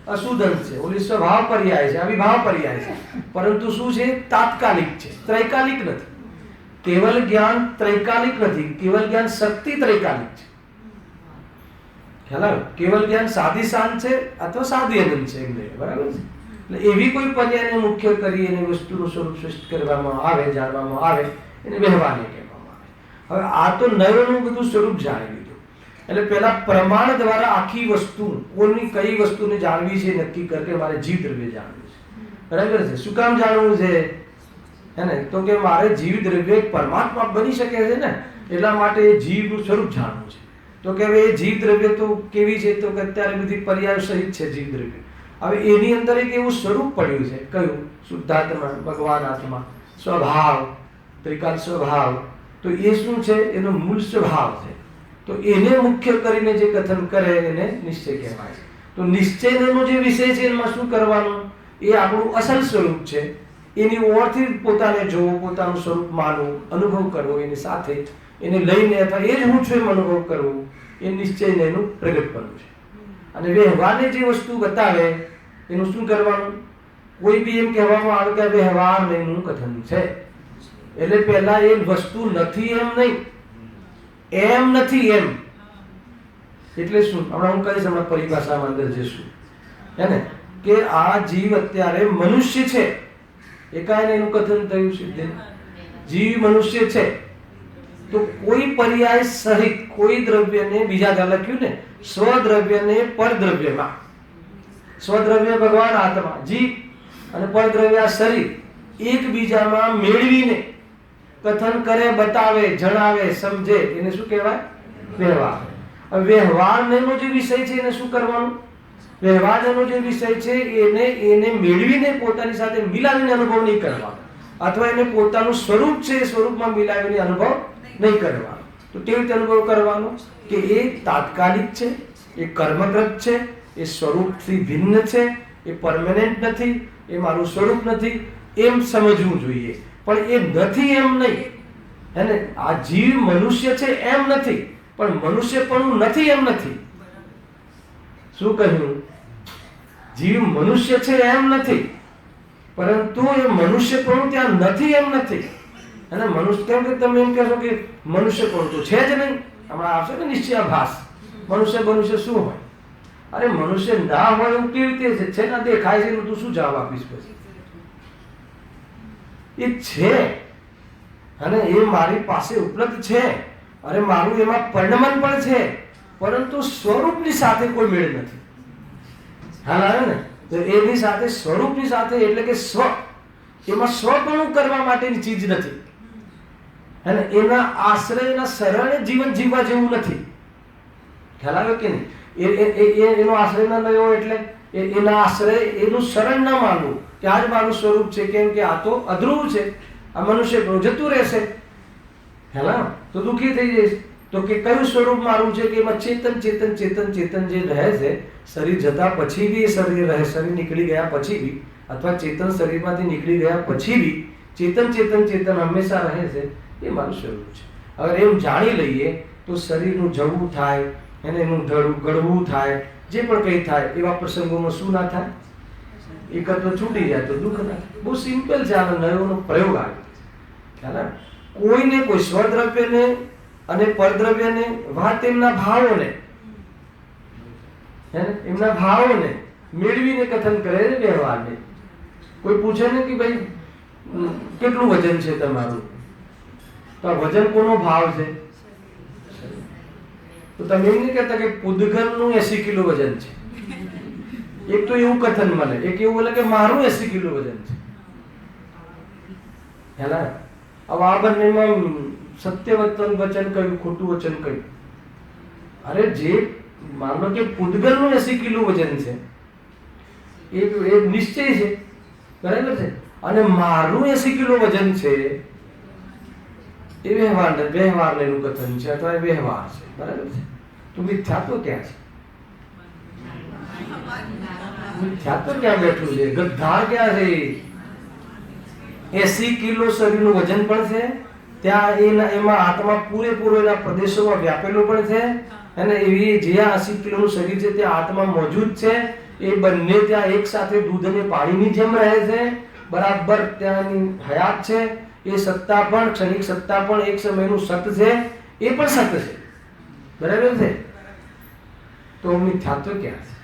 અશુદ્ધ અંશ છે. ઓલી સ્વભાવ પર્યાય છે, અવિભાવ પર્યાય છે, પરંતુ શું છે, તાત્કાલિક છે, ત્રૈકાલિક નથી. કેવલ જ્ઞાન ત્રૈકાલિક નથી, કેવલ જ્ઞાન શક્તિ ત્રૈકાલિક છે. ખ્યાલ આવ્યો? કેવલ જ્ઞાન સાદી શાંત છે અથવા સાદી અનંત છે, એમ બરાબર છે. એટલે એવી કોઈ પર્યાયને મુખ્ય કરી એની વસ્તુનું સ્વરૂપ સૃષ્ટિ કરવામાં આવે, જાણવામાં આવે, એને વ્યવહારને કહેવામાં આવે. હવે આ તો નયનનું બધું સ્વરૂપ જાણી લીધું, એટલે પેલા પ્રમાણ દ્વારા આખી વસ્તુ, કોની કઈ વસ્તુને જાણવી છે નક્કી કરકે મારે જીવ દ્રવ્ય જાણવું છે, બરાબર છે. શું કામ જાણવું છે? હે ને? તો કે મારે જીવ દ્રવ્ય પરમાત્મા બની શકે છે ને, એટલા માટે એ જીવનું સ્વરૂપ જાણવું છે. તો કે હવે એ જીવ દ્રવ્ય તો કેવી છે? તો કે અત્યારે બધી પર્યાય સહિત છે જીવ દ્રવ્ય. હવે એની અંદર એક એવું સ્વરૂપ પડ્યું છે, કયું? શુદ્ધાત્મા, ભગવાન આત્મા, સ્વભાવ, ત્રિકાલ સ્વભાવ. તો એ શું છે? એનો મૂળ સ્વભાવ છે. તો એને મુખ્ય કરીને જે કથન કરે એને નિશ્ચય કહેવાય છે. તો નિશ્ચયનો જે વિષય છે એમાં શું કરવાનું? એ આપણું અસલ સ્વરૂપ છે. એની ઓળથી પોતાને જોવો, પોતાનું સ્વરૂપ માનવું, અનુભવ કરવો, એની સાથે એને લઈને અથવા એ જ હું છું એમ અનુભવ કરવો, એ નિશ્ચયને એનું પ્રગટપણું છે. અને વ્યવહારને જે વસ્તુ બતાવે એનું શું કરવાનું? કોઈ બી એમ કહેવામાં આવે કે વ્યવહાર નહીંનું કથન છે, એટલે પહેલા એ વસ્તુ નથી એમ નહીં, એમ નથી એમ એટલે શું? હમણાં હું કહીશ, હમણાં પરિભાષામાં અંદર જઈશું, હે ને? કે આ જીવ અત્યારે મનુષ્ય છે, એકાએક એનું કથન થયું છે, જીવ મનુષ્ય છે. તો કોઈ પર્યાય સહિત કોઈ દ્રવ્યને, બીજા લખ્યું ને, સ્વદ્રવ્યને પરદ્રવ્યમાં, સ્વદ્રવ્ય ભગવાન આત્મા, જીવ, અને પરદ્રવ્ય શરીર, એકબીજામાં મેળવીને કથન કરે, બતાવે, જણાવે, સમજે, એને શું કહેવાય? વ્યવહાર. વ્યવહારનો જે વિષય છે એને શું કરવાનું? વ્યવહારનો જે વિષય છે એને મેળવીને પોતાની સાથે મિલાવીને અનુભવ નહીં કરવાનો, અથવા એને પોતાનું સ્વરૂપ છે એ સ્વરૂપમાં મિલાવીને અનુભવ નહીં કરવાનો. તો કેવી રીતે અનુભવ કરવાનો? કે એ તાત્કાલિક છે, એ કર્મકૃત છે, એ સ્વરૂપથી ભિન્ન છે, એ પરમેનન્ટ નથી, એ મારું સ્વરૂપ નથી, એમ સમજવું જોઈએ. પણ એ નથી એમ નહીં, હે ને? આ જીવ મનુષ્ય છે એમ નથી, પણ મનુષ્યપણું નથી એમ નથી. શું કહ્યું? જીવ મનુષ્ય છે એમ નથી, પરંતુ એ મનુષ્યપણું ત્યાં નથી એમ નથી. અને મનુષ્ય, કેમ કે તમે એમ કહેશો કે મનુષ્યપણું તો છે જ નહીં, હમણાં આવશે ને નિશ્ચયાભાસ, મનુષ્ય શું હોય? અરે મનુષ્ય ના હોય એવું કેવી રીતે છે? ના દેખાય છે, તું શું જવાબ આપીશ પછી? એ છે અને એ મારી પાસે ઉપલબ્ધ છે, અરે મારું એમાં પરિણમન પણ છે, પરંતુ સ્વરૂપની સાથે કોઈ મેળ નથી. હાલ આવે ને? તો એની સાથે, સ્વરૂપની સાથે, એટલે કે સ્વ, એમાં સ્વપણું કરવા માટેની ચીજ નથી, અને એના આશ્રયના શરણે જીવન જીવવા જેવું નથી. ખ્યાલ આવ્યો કે નહીં? એનો આશ્રય ના લેવો એટલે એના આશ્રય, એનું શરણ ના માનવું કે આ જ મારું સ્વરૂપ છે, કેમ કે આ તો અધ્રુવ છે, આ મનુષ્ય જતું રહેશે, હેલા તો દુઃખી થઈ જઈશ. તો કે કયું સ્વરૂપ મારું છે? કે એમાં ચેતન ચેતન ચેતન ચેતન જે રહે છે, શરીર જતા પછી બી એ શરીર રહે, શરીર નીકળી ગયા પછી બી, અથવા ચેતન શરીરમાંથી નીકળી ગયા પછી બી ચેતન ચેતન ચેતન હંમેશા રહે છે, એ મારું સ્વરૂપ છે. અગર એમ જાણી લઈએ તો શરીરનું જવું થાય, એને એનું ગળવું થાય, જે પણ કંઈ થાય, એવા પ્રસંગોમાં શું ના થાય? એકત્વ છૂટી જાય તો દુઃખ ના થાય. બહુ સિમ્પલ છે, આનો નયોનો પ્રયોગ આવે. ખ્યાલ? કોઈને કોઈ સ્વદ્રવ્યને અને પરદ્રવ્યને, વાત એમના ભાવોને, એમના ભાવોને મેળવીને કથન કરે છે વ્યવહારને. કોઈ પૂછે ને કે ભાઈ કેટલું વજન છે તમારું? તો વજન કોનો ભાવ છે? તો તમે એમ નહીં કહેતા કે પૂદગલનું 80 કિલો વજન છે. એક તો એવું કથન મળે, એક એવું બોલે કે મારું 80 કિલો વજન છે. હેલા, હવે આ બંનેમાં સત્ય વચન કયું, ખોટું વચન કયું? અરે જે માનો કે પૂદગલનું 80 કિલો વજન છે, એ નિશ્ચય છે, બરાબર છે, અને મારું 80 કિલો વજન છે, એ વ્યવહારનું કથન છે, અથવા એ વ્યવહાર છે, બરાબર છે. તો મિથ્યાત્વ ક્યાં છે? મિથ્યાત્વ ક્યાં બેઠું છે? ગદ્દાર ક્યાં છે? 80 કિલો શરીરનું વજન પણ છે, ત્યાં એમાં આત્મા પૂરેપૂરો એના પ્રદેશોમાં વ્યાપેલો પણ છે, અને એવી જ્યાં 80 કિલોનું શરીર છે ત્યાં આત્મા મોજૂદ છે. એ બંને ત્યાં એક સાથે દૂધ અને પાણીની જેમ રહે છે, બરાબર ત્યાંની હયાત છે. એ સત્તા પણ, ક્ષણિક સત્તા પણ એક સમયનું સત છે, એ પણ સત છે, બરાબર છે. તો મિથ્યાત્વ ક્યાં છે?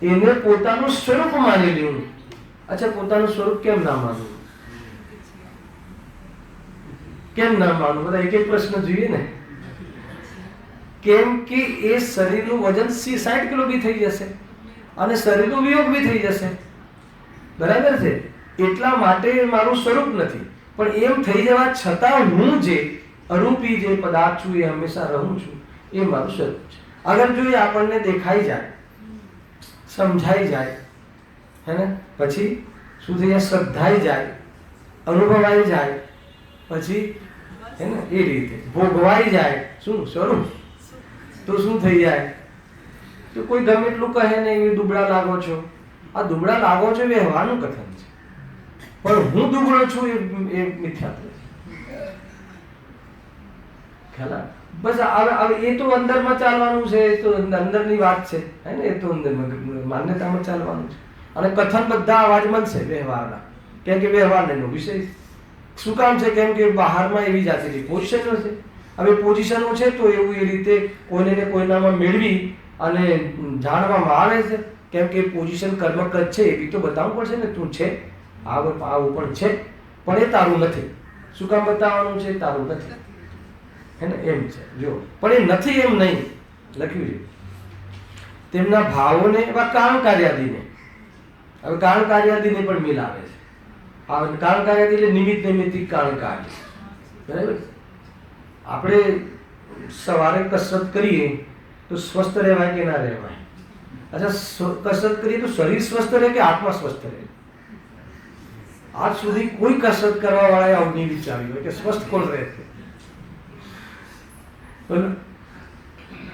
એને પોતાનું સ્વરૂપ માની લેવું. અચ્છા, પોતાનું સ્વરૂપ કેમ ના માનવું? કેમ ના માનવું? બધા એક એક પ્રશ્ન જોઈએ ને. કેમ કે એ શરીરનું વજન 60 કિલો બી થઈ જશે અને શરીરનો વિયોગ બી થઈ જશે, બરાબર છે. એટલા માટે મારું સ્વરૂપ નથી, પણ એમ થઈ જવા છતાં હું જે અરૂપી જે પદાર્થ છું એ હંમેશા રહું છું, એ મારું સ્વરૂપ છે. અગર જો એ આપણને દેખાઈ જાય, સમજાઈ જાય, હે ને, પછી શું થઈ જાય? શ્રદ્ધાઈ જાય, અનુભવાઈ જાય, પછી હે ને એ રીતે ભોગવાઈ જાય. શું સ્વરૂપ? તો શું થઈ જાય? તો કોઈ ગમે એટલું કહે ને એ દુબળા લાગો છો. આ દુબળા લાગો છો એ વ્યવહારનું કથન છે, પણ હું દુબળો છું એ મિથ્યાત્વ છે. ખ્યાલ આવે? બસ હવે એ તો અંદરમાં ચાલવાનું છે, એ તો અંદરની વાત છે, હે ને. એ તો અંદરમાં માન્યતામાં ચાલવાનું છે, અને કથન બધા અવાજમાં છે વ્યવહારના. કેમ કે વ્યવહારનો વિષય શું કામ છે? કેમ કે બહારમાં એવી જાતિની પોઝિશનો છે. હવે પોઝિશનો છે તો એવું એ રીતે કોઈને ને કોઈનામાં મેળવી અને જાણવામાં આવે છે. કેમ કે પોઝિશન કર્મકૃત છે, એ બી તો બતાવવું પડશે ને. તું છે, આવું પણ છે, પણ એ તારું નથી. શું કામ બતાવવાનું છે? તારું નથી, હે ને, એમ છે. જો પણ એ નથી એમ નહીં લખ્યું છે. તેમના ભાવોને એવા કારણ કાર્યાદિને, હવે કારણ કાર્યાદિને પણ મિલાવે છે. કારણ કાર્યાદિ એટલે નિમિત્ત નૈમિત્તિક કારણ કાર્ય, બરાબર. આપણે સવારે કસરત કરીએ તો સ્વસ્થ રહેવાય કે ના રહેવાય? અચ્છા, કસરત કરીએ તો શરીર સ્વસ્થ રહે કે આત્મા સ્વસ્થ રહે? આજ સુધી કોઈ કસરત કરવા વાળાએ આવું નહીં વિચાર્યું હોય કે સ્વસ્થ કોણ રહે છે.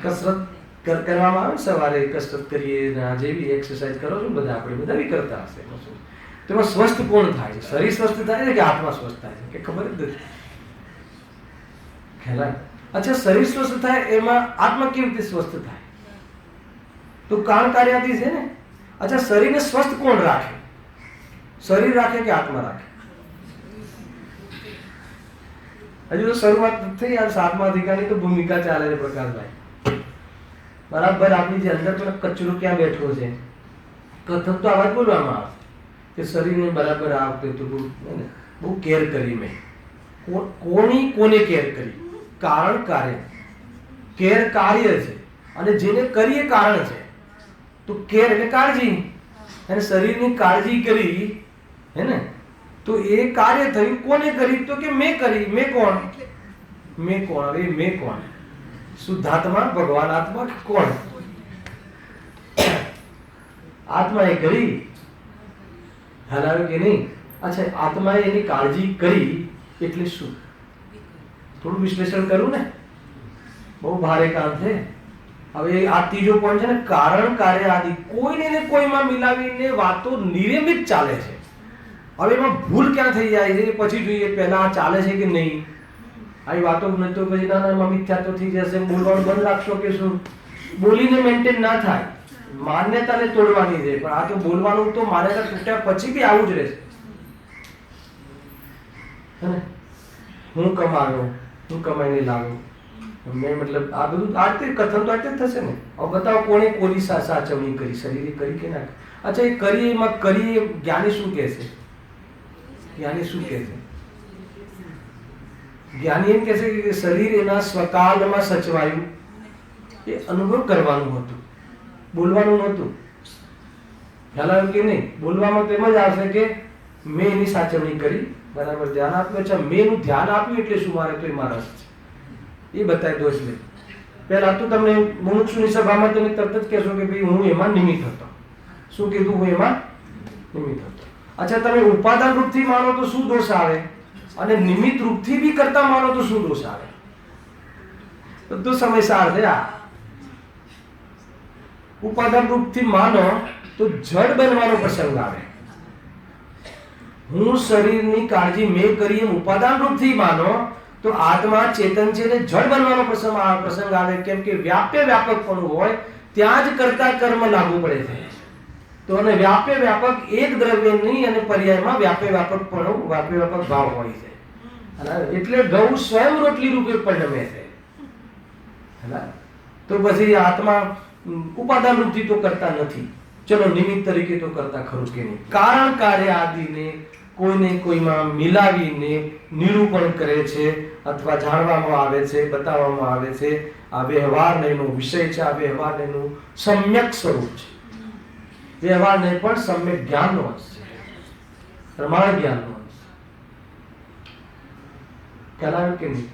કસરત કરવામાં આવે, સવારે કસરત કરીએ, આ જેવી એક્સરસાઇઝ કરો છો બધા, આપણે બધા બી કરતા હશે. તેમાં સ્વસ્થ કોણ થાય છે? શરીર સ્વસ્થ થાય છે કે આત્મા સ્વસ્થ થાય છે? કે ખબર જ નથી. ખ્યાલ? અચ્છા, શરીર સ્વસ્થ થાય એમાં આત્મા કેવી રીતે સ્વસ્થ થાય? તો કારણ કાર્યાદી છે ને. અચ્છા, શરીરને સ્વસ્થ કોણ રાખે? શરીર રાખે કે આત્મા રાખે? હજુ તો શરૂઆત થઈ. આ 7મા અધિકારની તો ભૂમિકા ચાલે છે પ્રકાશભાઈ. બરાબર, આપણી જે અંદર પેલો કચરો ક્યાં બેઠો છે, કથન તો આવાજ બોલવામાં આવે કે શરીરને બરાબર આ વખતે તો બહુ કેર કરી મેં. કોને કેર કરી? કારણ કાર્ય. કેર કાર્ય છે અને જેને કરીએ કારણ છે. તો કેર એટલે કાળજી, અને શરીરની કાળજી કરી, હે ને, તો એ કાર્ય થયું. કોને કરી? તો કે મેં કરી. મેં કોણ? મેં કોણ? હવે મેં કોણ? શુદ્ધાત્મા, ભગવાન આત્મા, કોણ? આત્માએ કરી. હલાવે કે નહીં? અચ્છા, આત્માએ એની કાળજી કરી એટલે શું? થોડું વિશ્લેષણ કરું ને, બહુ ભારે કામ છે. હવે આ ત્રીજો પોઈન્ટ છે ને, કારણ કાર્ય આદિ કોઈને ને કોઈમાં મિલાવીને વાતો નિયમિત ચાલે છે. હવે એમાં ભૂલ ક્યાં થઈ જાય છે પછી જોઈએ. પહેલા ચાલે છે કે નહીં? આવી વાતો નહીં તો પછી ના મિથ્યાત્વ થઈ જશે. બોલવાનું બંધ રાખશો કે શું? બોલીને મેન્ટેન ના થાય. માન્યતાને તોડવાની છે, પણ આ તો બોલવાનું તો માન્યતા તૂટ્યા પછી બી આવું જ રહેશે. હું કમાયો, હું કમાઈને લાવ્યો, મેં મતલબ આ બધું આ રીતે કથન તો આ રીતે થશે ને. હવે બતાવો કોને કોની સાચવણી કરી? શરીરે કરી કે ના? અચ્છા, એ કરી, એમાં કરી જ્ઞાની શું કહે છે? જ્ઞાની શું કહે છે? જ્ઞાની એમ કહે છે કે શરીર એના સ્વકાલમાં સચવાયું. એ અનુભવ કરવાનું હતું, બોલવાનું નહોતું. ખ્યાલ આવ્યો કે નહીં? બોલવામાં તેમ જ આવશે કે મેં એની સાચવણી કરી, બરાબર, ધ્યાન આપ્યું. અચ્છા, મેં એનું ધ્યાન આપ્યું એટલે શું? મારે તો એમાં રસ છે, એ બતાવી દોષ લે. પહેલા તો તમને મુમુક્ષુની સભામાં તમે તરત જ કહેશો કે ભાઈ હું એમાં નિમિત્ત હતો. શું કીધું? હું એમાં નિમિત્ત હતો. અચ્છા, તમે ઉપાદાન રૂપથી માનો તો શું દોષ આવે? અને નિમિત્ત રૂપથી બી કરતા માનો તો શું દોષ આવે? બધું સમય સાર છે. આ ઉપાદાન રૂપથી માનો તો જડ બનવાનો પ્રસંગ આવે. હું શરીરની કાળજી મેં કરી એમ ઉપાદાન રૂપથી માનો તો આત્મા ચેતન છે ને જડ બનવાનો પ્રસંગ આવે. કેમ કે વ્યાપકપણું હોય ત્યાં જ કરતા કર્મ લાગુ પડે છે. તો અને વ્યાપક એક દ્રવ્યની અને પર્યાયમાં વ્યાપક ભાવ હોય છે. એટલે ગૌ સ્વયં રોટલી રૂપે પરિણમે છે. તો પછી આત્મા ઉપાદાન રૂપથી તો કરતા નથી. ચલો નિમિત્ત તરીકે તો કરતા ખરું કે નહીં. કારણ કાર્ય આદિને કોઈને કોઈમાં મિલાવીને નિરૂપણ કરે છે અથવા જાણવામાં આવે છે, બતાવવામાં આવે છે. આ વ્યવહારનો વિષય છે. આ વ્યવહારનું સમ્યક સ્વરૂપ છે. વ્યવહારને પણ સમ્યક જ્ઞાનનો અંશ છે, પ્રમાણ જ્ઞાનનો અંશ. ખ્યાલ આવ્યો કે નહીં?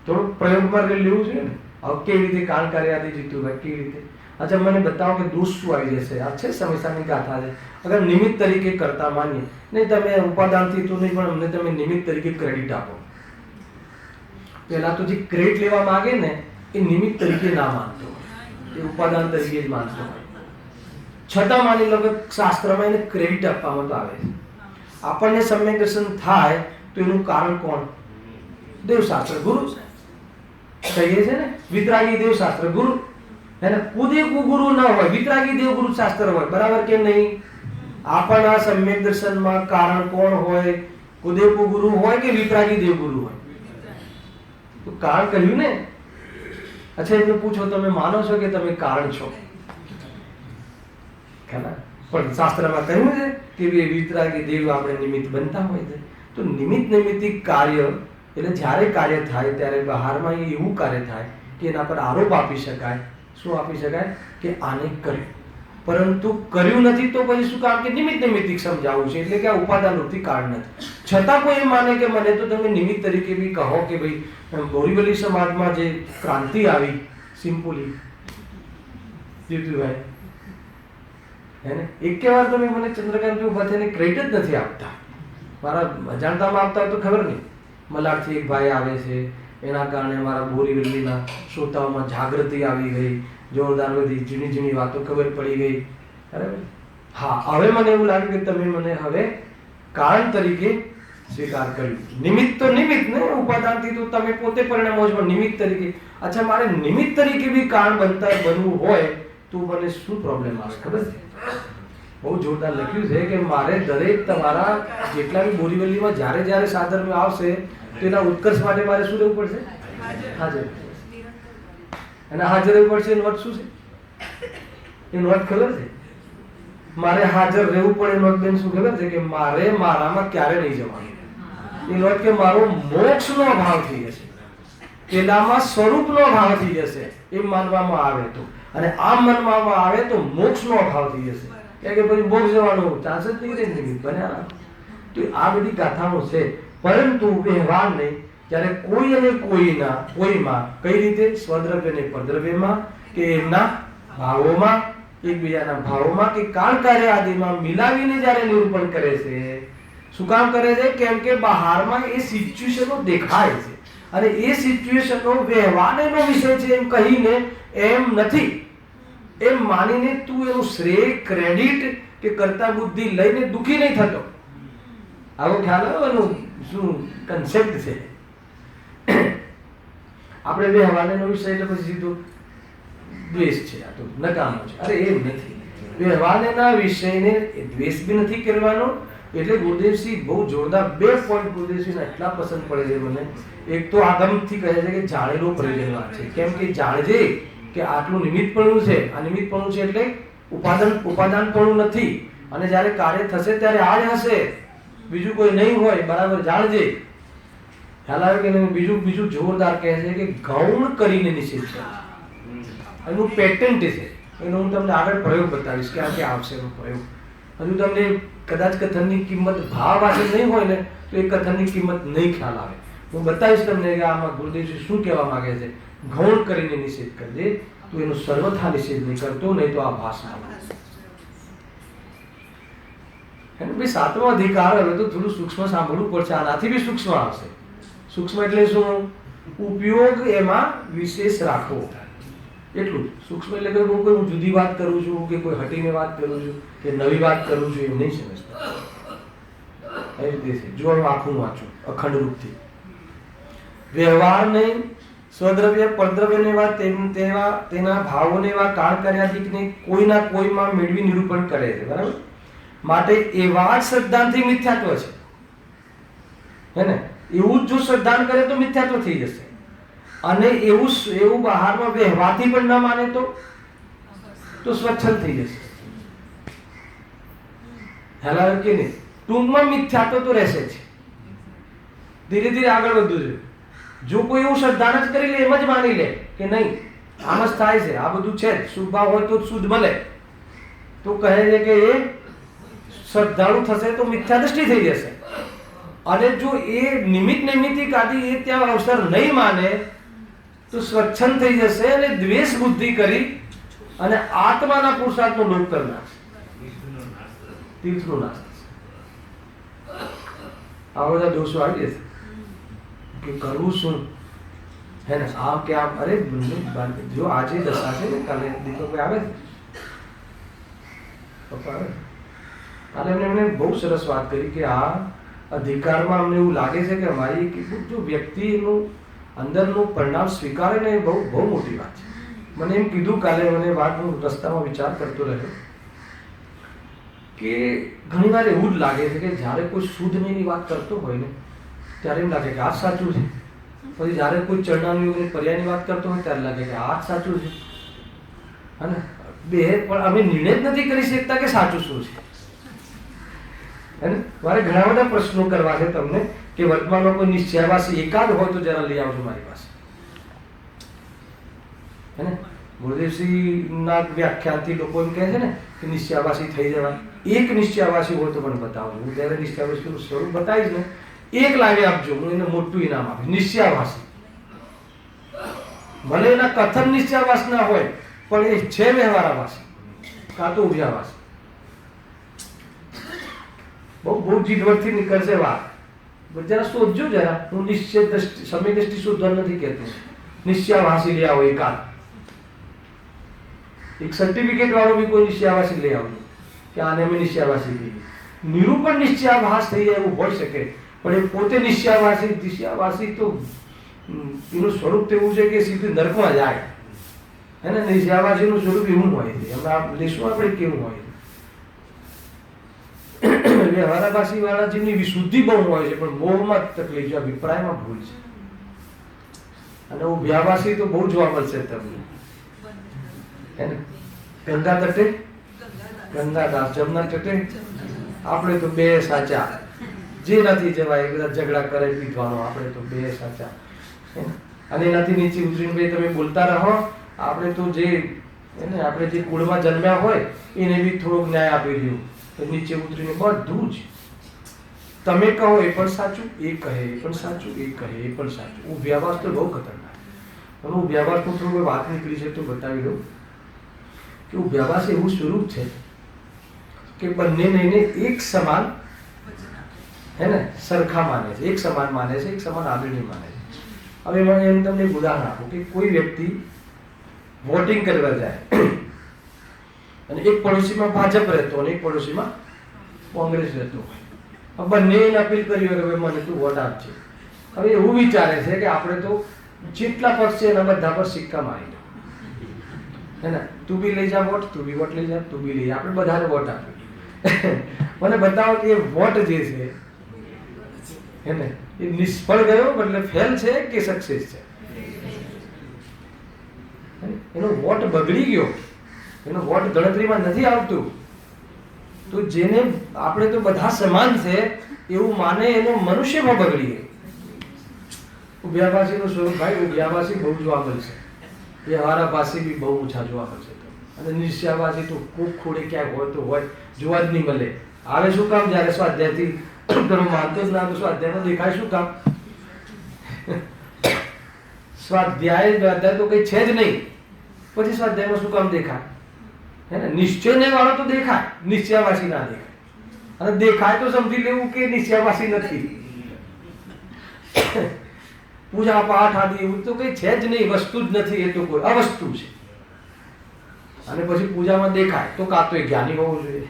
થોડુંક પ્રયોગમાં લેવું જોઈએ ને. હવે કેવી રીતે કારણ કાર્ય આદિ જીત્યું હોય, કેવી રીતે? અચ્છા, મને બતાવો કે દોષ શું આવી જશે. આ છે સમસ્યાની ગાથા છે. અગર નિમિત્ત તરીકે કરતા માનીએ, નહીં તમે ઉપાદાનથી તો નહીં, પણ અમને તમે નિમિત્ત તરીકે ક્રેડિટ આપો. પહેલા તો જે ક્રેડિટ લેવા માંગે ને એ નિમિત્ત તરીકે ના માનતો હોય, એ ઉપાદાન તરીકે જ માનતો હોય. છતાં માની લો કે શાસ્ત્રમાં એને ક્રેડિટ આપવામાં તો આવે છે. આપણને સમ્યક દર્શન થાય તો એનું કારણ કોણ? દેવશાસ્ત્ર ગુરુ કહીએ છે ને, વિતરાગી દેવશાસ્ત્ર ગુરુ. એને કુદેકુ ગુરુ ન હોય, વિતરાગી દેવ ગુરુ શાસ્ત્ર હોય. બરાબર કે નહીં? આપણા સમ્યક દર્શનમાં કારણ કોણ હોય? કુદેકુ ગુરુ હોય કે વિતરાગી દેવ ગુરુ હોય? તો કારણ કહ્યું ને. અચ્છા, એમને પૂછો તમે માનો છો કે તમે કારણ છો? પણ શાસ્ત્રમાં કહ્યું છે કે વિતરાગી દેવ આપણે નિમિત્ત બનતા હોય છે. તો નિમિત્તિક કાર્ય એટલે જ્યારે કાર્ય થાય ત્યારે બહારમાં એવું કાર્ય થાય કે એના પર આરોપ આપી શકાય. શું આપી શકાય? કે આને કર્યું, પરંતુ કર્યું નથી. તો પછી શું કામ? કે નિમિત્તિક સમજાવવું છે. એટલે કે આ ઉપાદાન રૂપથી કારણ નથી. છતાં કોઈ એમ માને કે મને તો તમે નિમિત્ત તરીકે બી કહો કે ભાઈ બોરીવલી સમાજમાં જે ક્રાંતિ આવી સિમ્પલી જીતુભાઈ, હેને એક વાર તમે મને ચંદ્રકાંત ઉપાધ્યાય એને ક્રેડિટ જ નથી આપતા. મારા અજાણતામાં આપતા તો ખબર નહીં. મલાડથી એક ભાઈ આવે છે, એના કારણે મારા બોરીવલીના શ્રોતાઓમાં જાગૃતિ આવી ગઈ, જોરદાર બધી ઝીણી વાતો ખબર પડી ગઈ. બરાબર? હા, હવે મને એવું લાગ્યું કે તમે મને હવે કારણ તરીકે સ્વીકાર કર્યું. નિમિત્ત તો નિમિત્ત ને, ઉપાદાનથી તો તમે પોતે પરિણામો છો, નિમિત્ત તરીકે. અચ્છા, મારે નિમિત્ત તરીકે બી કારણ બનવું હોય તો મને શું પ્રોબ્લેમ આવે ખબર છે? બહુ જોરદાર લખ્યું છે કે મારે દરેક તમારા જેટલા બી બોરીવલીમાં જ્યારે સાધર્મ્ય આવશે તો એના ઉત્કર્ષ માટે મારે શું રહેવું પડશે? હાજર. અને હાજર રહેવું પડશે એનો અર્થ શું છે? એનો અર્થ ખબર છે? મારે હાજર રહેવું પડે એનો અર્થ બેન શું ખબર છે? કે મારે મારામાં ક્યારે નહીં જવાનું. એનો અર્થ કે મારો મોક્ષનો અભાવ થઈ જશે, પેલામાં સ્વરૂપનો અભાવ થઈ જશે એમ માનવામાં આવે તો. અને આમ માનવામાં આવે તો મોક્ષનો અભાવ થઈ જશે. કે પછી મોક્ષ જવાનો ચાન્સ જ નહીં બન્યા. તો આ બધી ગાથાઓ છે. પરંતુ વ્યવહારને જ્યારે કોઈ અને કોઈમાં કઈ રીતે સ્વદ્રવ્ય ને પરદ્રવ્યમાં કે એમના ભાવોમાં, એકબીજાના ભાવોમાં કે કાળ કાર્ય આદિમાં મિલાવીને જ્યારે નિરૂપણ કરે છે. શું કામ કરે છે? કેમ કે બહારમાં એ સિચ્યુએશનો દેખાય છે અને એ સિચ્યુએશનનો વ્યવહારનો વિષય છે એમ કહીને એમ નથી, એમ માનીને તું એનું શ્રેય, ક્રેડિટ કે કર્તા બુદ્ધિ લઈને દુઃખી નહીં થતો. આવો ખ્યાલ આવ્યો? શું કન્સેપ્ટ છે? આપણે વ્યવહારનો વિષય એટલે પછી સીધું દ્વેષ છે, આ તો નકામો છે. અરે એમ નથી. વ્યવહારના વિષયને દ્વેષ બી નથી કરવાનો. એટલે ગુરુદેવસિંહ બહુ જોરદાર બે પોઈન્ટ ગુરુદેવસિંહને એટલા પસંદ પડે છે મને. એક તો આગમથી કહે છે કે જાણેલો પ્રયોજન વાત છે. કેમ કે જાણજે કે આટલું નિમિત્તપણું છે. આ નિમિત્તપણું છે એટલે ઉપાદાનપણું નથી. અને જ્યારે કાર્ય થશે ત્યારે આ જ હશે, બીજું કોઈ નહીં હોય. બરાબર? જાણજે. ખ્યાલ આવે કે નહીં? બીજું જોરદાર કહે છે કે ગૌણ કરીને નિષેધ છે. એનું પેટન્ટ છે. એનો હું તમને આગળ પ્રયોગ બતાવીશ કે આ ક્યાં આવશે એનો પ્રયોગ. હજુ તમને કદાચ કથનની કિંમત ભાવ વાંચે નહીં હોય ને તો એ કથનની કિંમત નહીં ખ્યાલ આવે. હું બતાવીશ તમને કે આમાં ગુરુદેવજી શું કહેવા માંગે છે. ગૌણ કરીને નિષેધ કરજે, તું એનો સર્વથા નિષેધ નહીં કરતો, નહીં તો આ ભાષા. ભાઈ સાતમો અધિકાર હવે તો થોડું સૂક્ષ્મ સાંભળવું પડશે. આનાથી બી સૂક્ષ્મ આવશે. સૂક્ષ્મ એટલે શું? ઉપયોગ એમાં વિશેષ રાખવો. એટલું જ. સૂક્ષ્મ એટલે કે હું કોઈ જુદી વાત કરું છું કે કોઈ હટીને વાત કરું છું કે નવી વાત કરું છું એમ નહીં સમજતા. એ રીતે છે. જો હું આખું વાંચું અખંડ રૂપથી વ્યવહાર નહીં સ્વદ્રવ્ય પરદ્રવ્ય તેના ભાવોને એવા કાળ કર્યાદિકને કોઈના કોઈમાં મેળવી નિરૂપણ કરે છે. બરાબર. માટે એવા જ શ્રદ્ધાંતથી મિથ્યાત્વ છે. હે ને? એવું જ જો શ્રદ્ધાંત કરે તો મિથ્યાત્વ થઈ જશે. અને એવું બહારમાં વ્યવહારથી પણ ન માને તો સ્વચ્છંદ થઈ જશે. હેલા કે નહીં? ટૂંકમાં મિથ્યાત્વ તો રહેશે જ. ધીરે ધીરે આગળ વધવું છે. જો કોઈ એવું શ્રદ્ધાન જ કરી લે, એમ જ માની લે કે નહીં આમ જ થાય છે, આ બધું છે, શુભ ભાવ હોય તો શુદ્ધ મળે, તો કહે છે કે એ શ્રદ્ધાળુ થશે તો મિથ્યા દ્રષ્ટિ થઈ જશે. અને જો એ નિમિત્ત નૈમિત્તિક આદિ એ ત્યાં અવસર નહીં માને તો સ્વચ્છંદ થઈ જશે અને દ્વેષ બુદ્ધિ કરી અને આત્માના પુરુષાર્થનો લોપ કરી નાખશે, તીર્થનો નાશ થશે. આ બધા દોષો આવી જશે કે કરવું શું, હે ને? આ કે આમ અરે જો આજે દશા છે ને, કાલે દીકરો આવે પપ્પા આવે કાલે એમને બહુ સરસ વાત કરી કે આ અધિકારમાં અમને એવું લાગે છે કે અમારી જો વ્યક્તિનું અંદરનું પરિણામ સ્વીકારે ને એ બહુ બહુ મોટી વાત છે. મને એમ કીધું કાલે, મને વાત હું રસ્તામાં વિચાર કરતો રહ્યો કે ઘણીવાર એવું જ લાગે છે કે જ્યારે કોઈ શુદ્ધ ની વાત કરતો હોય ને ત્યારે એમ લાગે કે આ સાચું છે. પછી જ્યારે કોઈ ચરણાની પર્યાયની વાત કરતો હોય ત્યારે લાગે કે આ સાચું છે. હા ને? બે પણ અમે નિર્ણય જ નથી કરી શકતા કે સાચું શું છે. મારે ઘણા બધા પ્રશ્નો કરવા છે તમને કે વર્તમાનમાં કોઈ નિશ્ચયાવાસી એકાદ હોય તો જરા લઈ આવજો મારી પાસે. હે ને? ગુરુદેવસિંહના વ્યાખ્યાનથી લોકો એમ કહે છે ને કે નિશ્ચયાવાસી થઈ જવાય. એક નિશ્ચયાવાસી હોય તો મને બતાવજો. હું ત્યારે નિશ્ચયાવાસીનું સ્વરૂપ બતાવીશ ને, એક લાવી આપજો, હું એને મોટું ઇનામ આપીશ. નિશ્ચયાવાસી ભલે એના કથન નિશ્ચયાવાસ ના હોય પણ એ છે વ્યવહારાવાસી કાં તો ઉભ્યાવાસી. બહુ જીદવટથી નીકળશે વાત. જરા શોધજો જરા. હું નિશ્ચય દ્રષ્ટિ સમય દ્રષ્ટિ શોધવા નથી કહેતો. નિશ્ચયાવાસી લઈ આવો એકાદ. એક સર્ટિફિકેટ વાળો બી કોઈ નિશ્ચયાવાસી લઈ આવજો કે આને અમે નિશ્ચયાવાસી કહીએ. નિરૂપણ નિશ્ચયાભાસ થઈ જાય એવું હોઈ શકે, પણ એ પોતે નિશ્ચયાવાસી તો એનું સ્વરૂપ તો એવું છે કે સીધું નરકમાં જાય. હે ને? નિશ્ચયાવાસીનું સ્વરૂપ એવું હોય છે. હમણાં લેશું આપણે કેવું હોય છે. વ્યવહારાભાસી વાળા જેમની વિશુદ્ધિ બહુ હોય છે પણ મોહમાં તકલીફ છે, અભિપ્રાયમાં ભૂલ છે. અને ઉભયાવાસી તો બહુ જોવા મળશે તમને. હે ને? ગંગા તટે ગંગાદાસ, જમના તટે આપણે તો બે સાચા, જે નથી જવાય એ બધા ઝઘડા કરે વિદ્વાનો, આપણે તો બે સાચા. અને એનાથી નીચે ઉતરીને ભાઈ તમે બોલતા રહો. આપણે તો જે આપણે જે કુળમાં જન્મ્યા હોય એને બી થોડોક ન્યાય આપી રહ્યું. તો નીચે ઉતરીને બધું જ તમે કહો એ પણ સાચું, એ કહે એ પણ સાચું, એ કહે એ પણ સાચું. ઉભયાવાસ તો બહુ ખતરનાક. અને ઉભયાવાસનું થોડું વાત નીકળી છે તો બતાવી દઉં કે ઉભયાવાસ એવું સ્વરૂપ છે કે બંનેને એક સમાન, હે ને, સરખા માને છે, એક સમાન માને છે, એક સમાન આદરણીય માને છે. હવે મને એમ તમને એક ઉદાહરણ આપું કે કોઈ વ્યક્તિ વોટિંગ કરવા જાય અને એક પડોશીમાં ભાજપ રહેતો અને એક પડોશીમાં કોંગ્રેસ રહેતો હોય. બંને અપીલ કરી હોય કે મને તું વોટ આપજે. હવે એવું વિચારે છે કે આપણે તો જેટલા પક્ષ છે એના બધા પર સિક્કા મારી દો, હે ને? તું બી લઈ જા વોટ, તું બી વોટ લઈ જા, તું બી લઈ જા, આપણે બધાને વોટ આપીએ. મને બતાવો કે વોટ જે છે, હે ને, એ નિષ્ફળ ગયો મતલબ ફેલ છે કે સક્સેસ છે? એનો વોટ બગડી ગયો, એનો વોટ ગણતરીમાં નથી આવતું. તો જેને આપણે તો બધા સમાન છે એવું માને એનો મનુષ્યમાં બગડી ગયો. ઉભયાભાસીનું સ્વરૂપ ભાઈ ઉભયાભાસી બહુ જોવા મળશે, વ્યવહારાભાસી બી બહુ ઓછા જોવા મળશે. અને નિશ્ચયાભાસી તો ખૂબ ખોડે ક્યાંક હોય તો હોય, જોવા જ નહીં મળે. આવે શું કામ જ્યારે સ્વાધ્યાયથી તમે માનતો જ ના તો સ્વાધ્યાયમાં દેખાય શું કામ? સ્વાધ્યાય તો કઈ છે જ નહીં, પછી સ્વાધ્યાયમાં શું કામ દેખાય? હે ને? નિશ્ચય વાળો તો દેખાય, નિશ્ચયાવાસી ના દેખાય. અને દેખાય તો સમજી લેવું કે નિશ્ચયાવાસી નથી. પૂજા પાઠ આદિ એવું તો કઈ છે જ નહીં, વસ્તુ જ નથી, એ તો કોઈ અવસ્તુ છે. અને પછી પૂજામાં દેખાય તો કાં તો એ જ્ઞાની હોવું જોઈએ,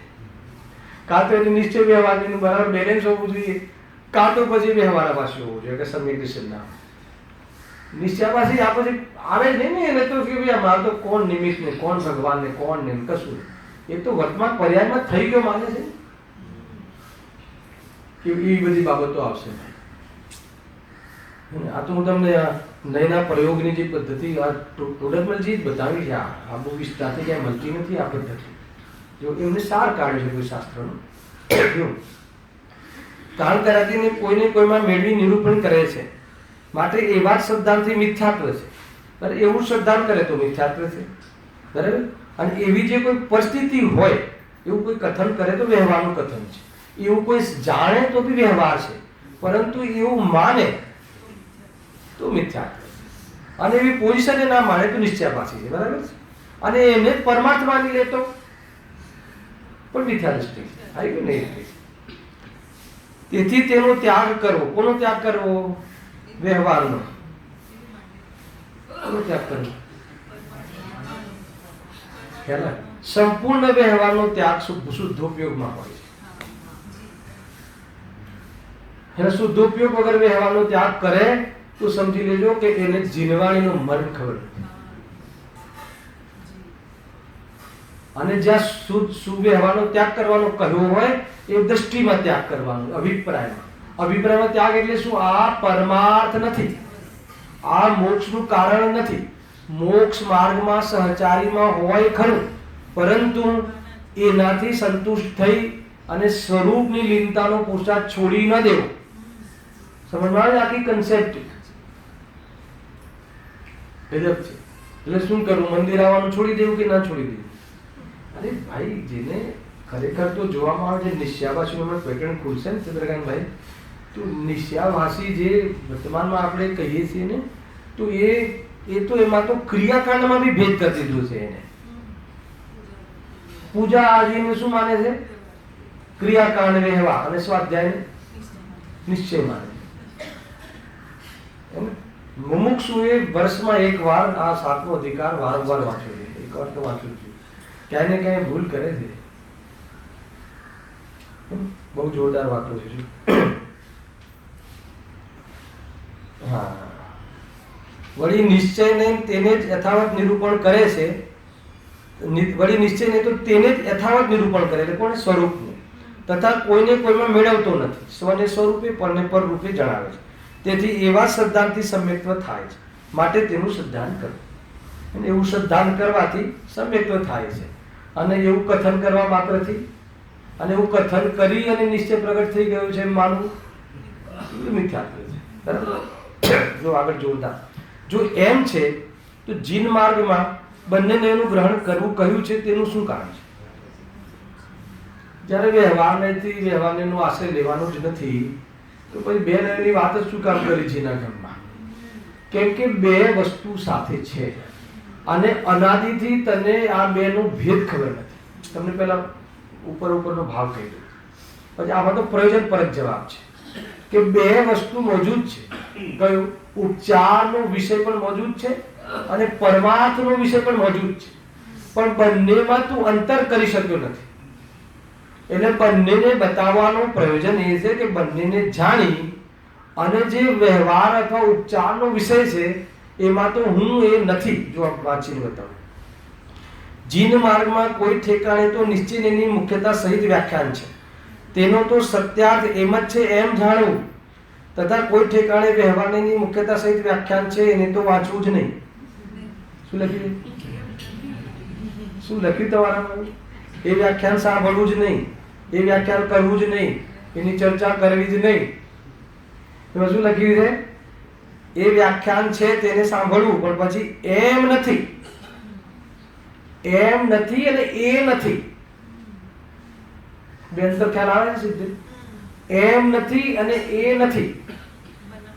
કાં તો એનું નિશ્ચય વ્યવહારનું બરાબર બેલેન્સ હોવું જોઈએ, કાં તો પછી વ્યવહારાભાસી હોવું જોઈએ કે સમ્યક નિષેધના. નિશ્ચયાભાસી આ પછી આવે જ નહીં ને, એને તો કે ભાઈ મારે તો કોણ નિમિત્ત ને કોણ ભગવાન ને કોણ ને કશું, એ તો વર્તમાન પર્યાયમાં થઈ ગયો માને છે કે એ બધી બાબતો આવશે. આ તો હું તમને નયના પ્રયોગની જે પદ્ધતિ આ ટોડરમલજી જ બતાવી છે. આ બહુ વિસ્તારથી ક્યાંય મળતી નથી આ પદ્ધતિ. જો એમને સાર કાઢ્યો છે કોઈ શાસ્ત્રનો. કારણ કરાતીને કોઈને કોઈમાં મેળવી નિરૂપણ કરે છે માટે એવા જ શ્રદ્ધાંતથી મિથ્યાત્વ છે. બરાબર, એવું શ્રદ્ધાંત કરે તો મિથ્યાત્વ છે. બરાબર, અને એવી જે કોઈ પરિસ્થિતિ હોય એવું કોઈ કથન કરે તો વ્યવહારનું કથન છે. એવું કોઈ જાણે તો બી વ્યવહાર છે, પરંતુ એવું માને તો મિથ્યાત્વ. અને એવી પોઝિશને ના માને તો નિશ્ચયાભાસી છે. બરાબર છે, અને એને જ પરમાર્થ માની લેતો પણ મિથ્યા દૃષ્ટિ આવી ગયું નહીં. તેથી તેનો ત્યાગ કરવો. કોનો ત્યાગ કરવો? વ્યવહારનો. કોનો ત્યાગ કરવો? ખ્યાલ? સંપૂર્ણ વ્યવહારનો ત્યાગ શુદ્ધોપયોગમાં હોય છે. એને શુદ્ધોપયોગ વગર વ્યવહારનો ત્યાગ કરે તો સમજી લેજો કે એને જીનવાણીનો મર્મ ખબર નથી. અને જ્યાં સુવ્યવહારનો ત્યાગ કરવાનો કહ્યો હોય એ દ્રષ્ટિમાં ત્યાગ કરવાનો, અભિપ્રાયમાં. અભિપ્રાયમાં ત્યાગ એટલે શું? આ પરમાર્થ નથી, આ મોક્ષનું કારણ નથી. મોક્ષ માર્ગમાં સહચારીમાં હોય ખરું, પરંતુ એનાથી સંતુષ્ટ થઈ અને સ્વરૂપની લીનતાનો પુરુષાર્થ છોડી ન દેવો. સમજમાં આવે? આખી કન્સેપ્ટ ગજબ છે. એટલે શું કરવું? મંદિર આવવાનું છોડી દેવું કે ના છોડી દેવું? અરે ભાઈ, જેને ખરેખર તો જોવામાં આવે છે નિશ્ચયાભાસીનો પેટર્ન ખુલશે ને ચંદ્રકાંતભાઈ, તો નિશ્ચયાભાસી જે વર્તમાનમાં આપણે કહીએ છીએ ને, તો એ તો એમાં તો ક્રિયાકાંડમાં બી ભેદ કરી દીધો છે. એને પૂજા આદિને શું માને છે? ક્રિયાકાંડ વ્યવહાર, અને સ્વાધ્યાય નિશ્ચય માને છે. મુમુક્ષુએ વર્ષમાં એક વાર આ 7મો અધિકાર વારંવાર વાંચ્યો છે. એક વાર તો વાંચ્યું છે, ક્યાંય ને ક્યાંય ભૂલ કરે છે. બહુ જોરદાર વાતો છે. હા, વળી નિશ્ચય નહીં તેને જ યથાવત નિરૂપણ કરે છે. વળી નિશ્ચય નહીં તો તેને જ યથાવત નિરૂપણ કરે, એટલે કોને? સ્વરૂપને. તથા કોઈને કોઈમાં મેળવતો નથી. સ્વને સ્વરૂપે પરને પર રૂપે જણાવે છે. તેથી એવા શ્રદ્ધાંતથી સમ્યક્ત્વ થાય છે, માટે તેનું શ્રદ્ધાંત કરવું. અને એવું શ્રદ્ધાંત કરવાથી સમ્યક્ત્વ થાય છે. અને એવું કથન કરવા માત્રથી, અને એવું કથન કરી અને નિશ્ચય પ્રગટ થઈ ગયું છે એમ માનવું મિથ્યાત્વ છે. બરાબર? જો આગળ જોતા, જો એમ છે તો જીન માર્ગમાં બંનેને એનું ગ્રહણ કરવું કહ્યું છે, તેનું શું કારણ છે? જ્યારે વ્યવહાર નથી, વ્યવહારનો આશ્રય લેવાનો જ નથી, તો પછી બે નયનની વાત જ શું કામ કરી છે એના ઘરમાં? કેમ કે બે વસ્તુ સાથે છે અને અનાદિથી તને આ બેનો ભેદ ખબર નથી. તમને પહેલા ઉપરનો ભાવ કહી દઉં, પછી આમાં તો પ્રયોજન પરક જવાબ છે કે બે વસ્તુ મોજૂદ છે. કયું? ઉપચારનો વિષય પણ મોજૂદ છે અને પરમાર્થનો વિષય પણ મોજૂદ છે, પણ બંનેમાં તું અંતર કરી શક્યો નથી. એટલે બંનેને બતાવવાનો પ્રયોજન એ છે કે બંનેને જાણી અને જે વ્યવહાર અથવા ઉપચારનો વિષય છે એમાં તો હું એ નથી. જો વાંચીને બતાવું, જીન માર્ગમાં કોઈ ઠેકાણે તો નિશ્ચયની મુખ્યતા સહિત વ્યાખ્યાન છે, તેનો તો સત્યાર્થ એમ જ છે એમ જાણવું. તથા કોઈ ઠેકાણે વ્યવહારની મુખ્યતા સહિત વ્યાખ્યાન છે એને તો વાંચવું જ નહીં. શું લખ્યું? શું લખ્યું તમારામાં? એ વ્યાખ્યાન સાંભળવું જ નહીં, એ વ્યાખ્યાન કરવું જ નહીં, એની ચર્ચા કરવી જ નહીં. એમાં શું લખ્યું છે? એ વ્યાખ્યાન છે તેને સાંભળવું, પણ પછી એમ નથી, એમ નથી અને એ નથી. બે અંતર ખ્યાલ આવે છે સિદ્ધ? એમ નથી અને એ નથી.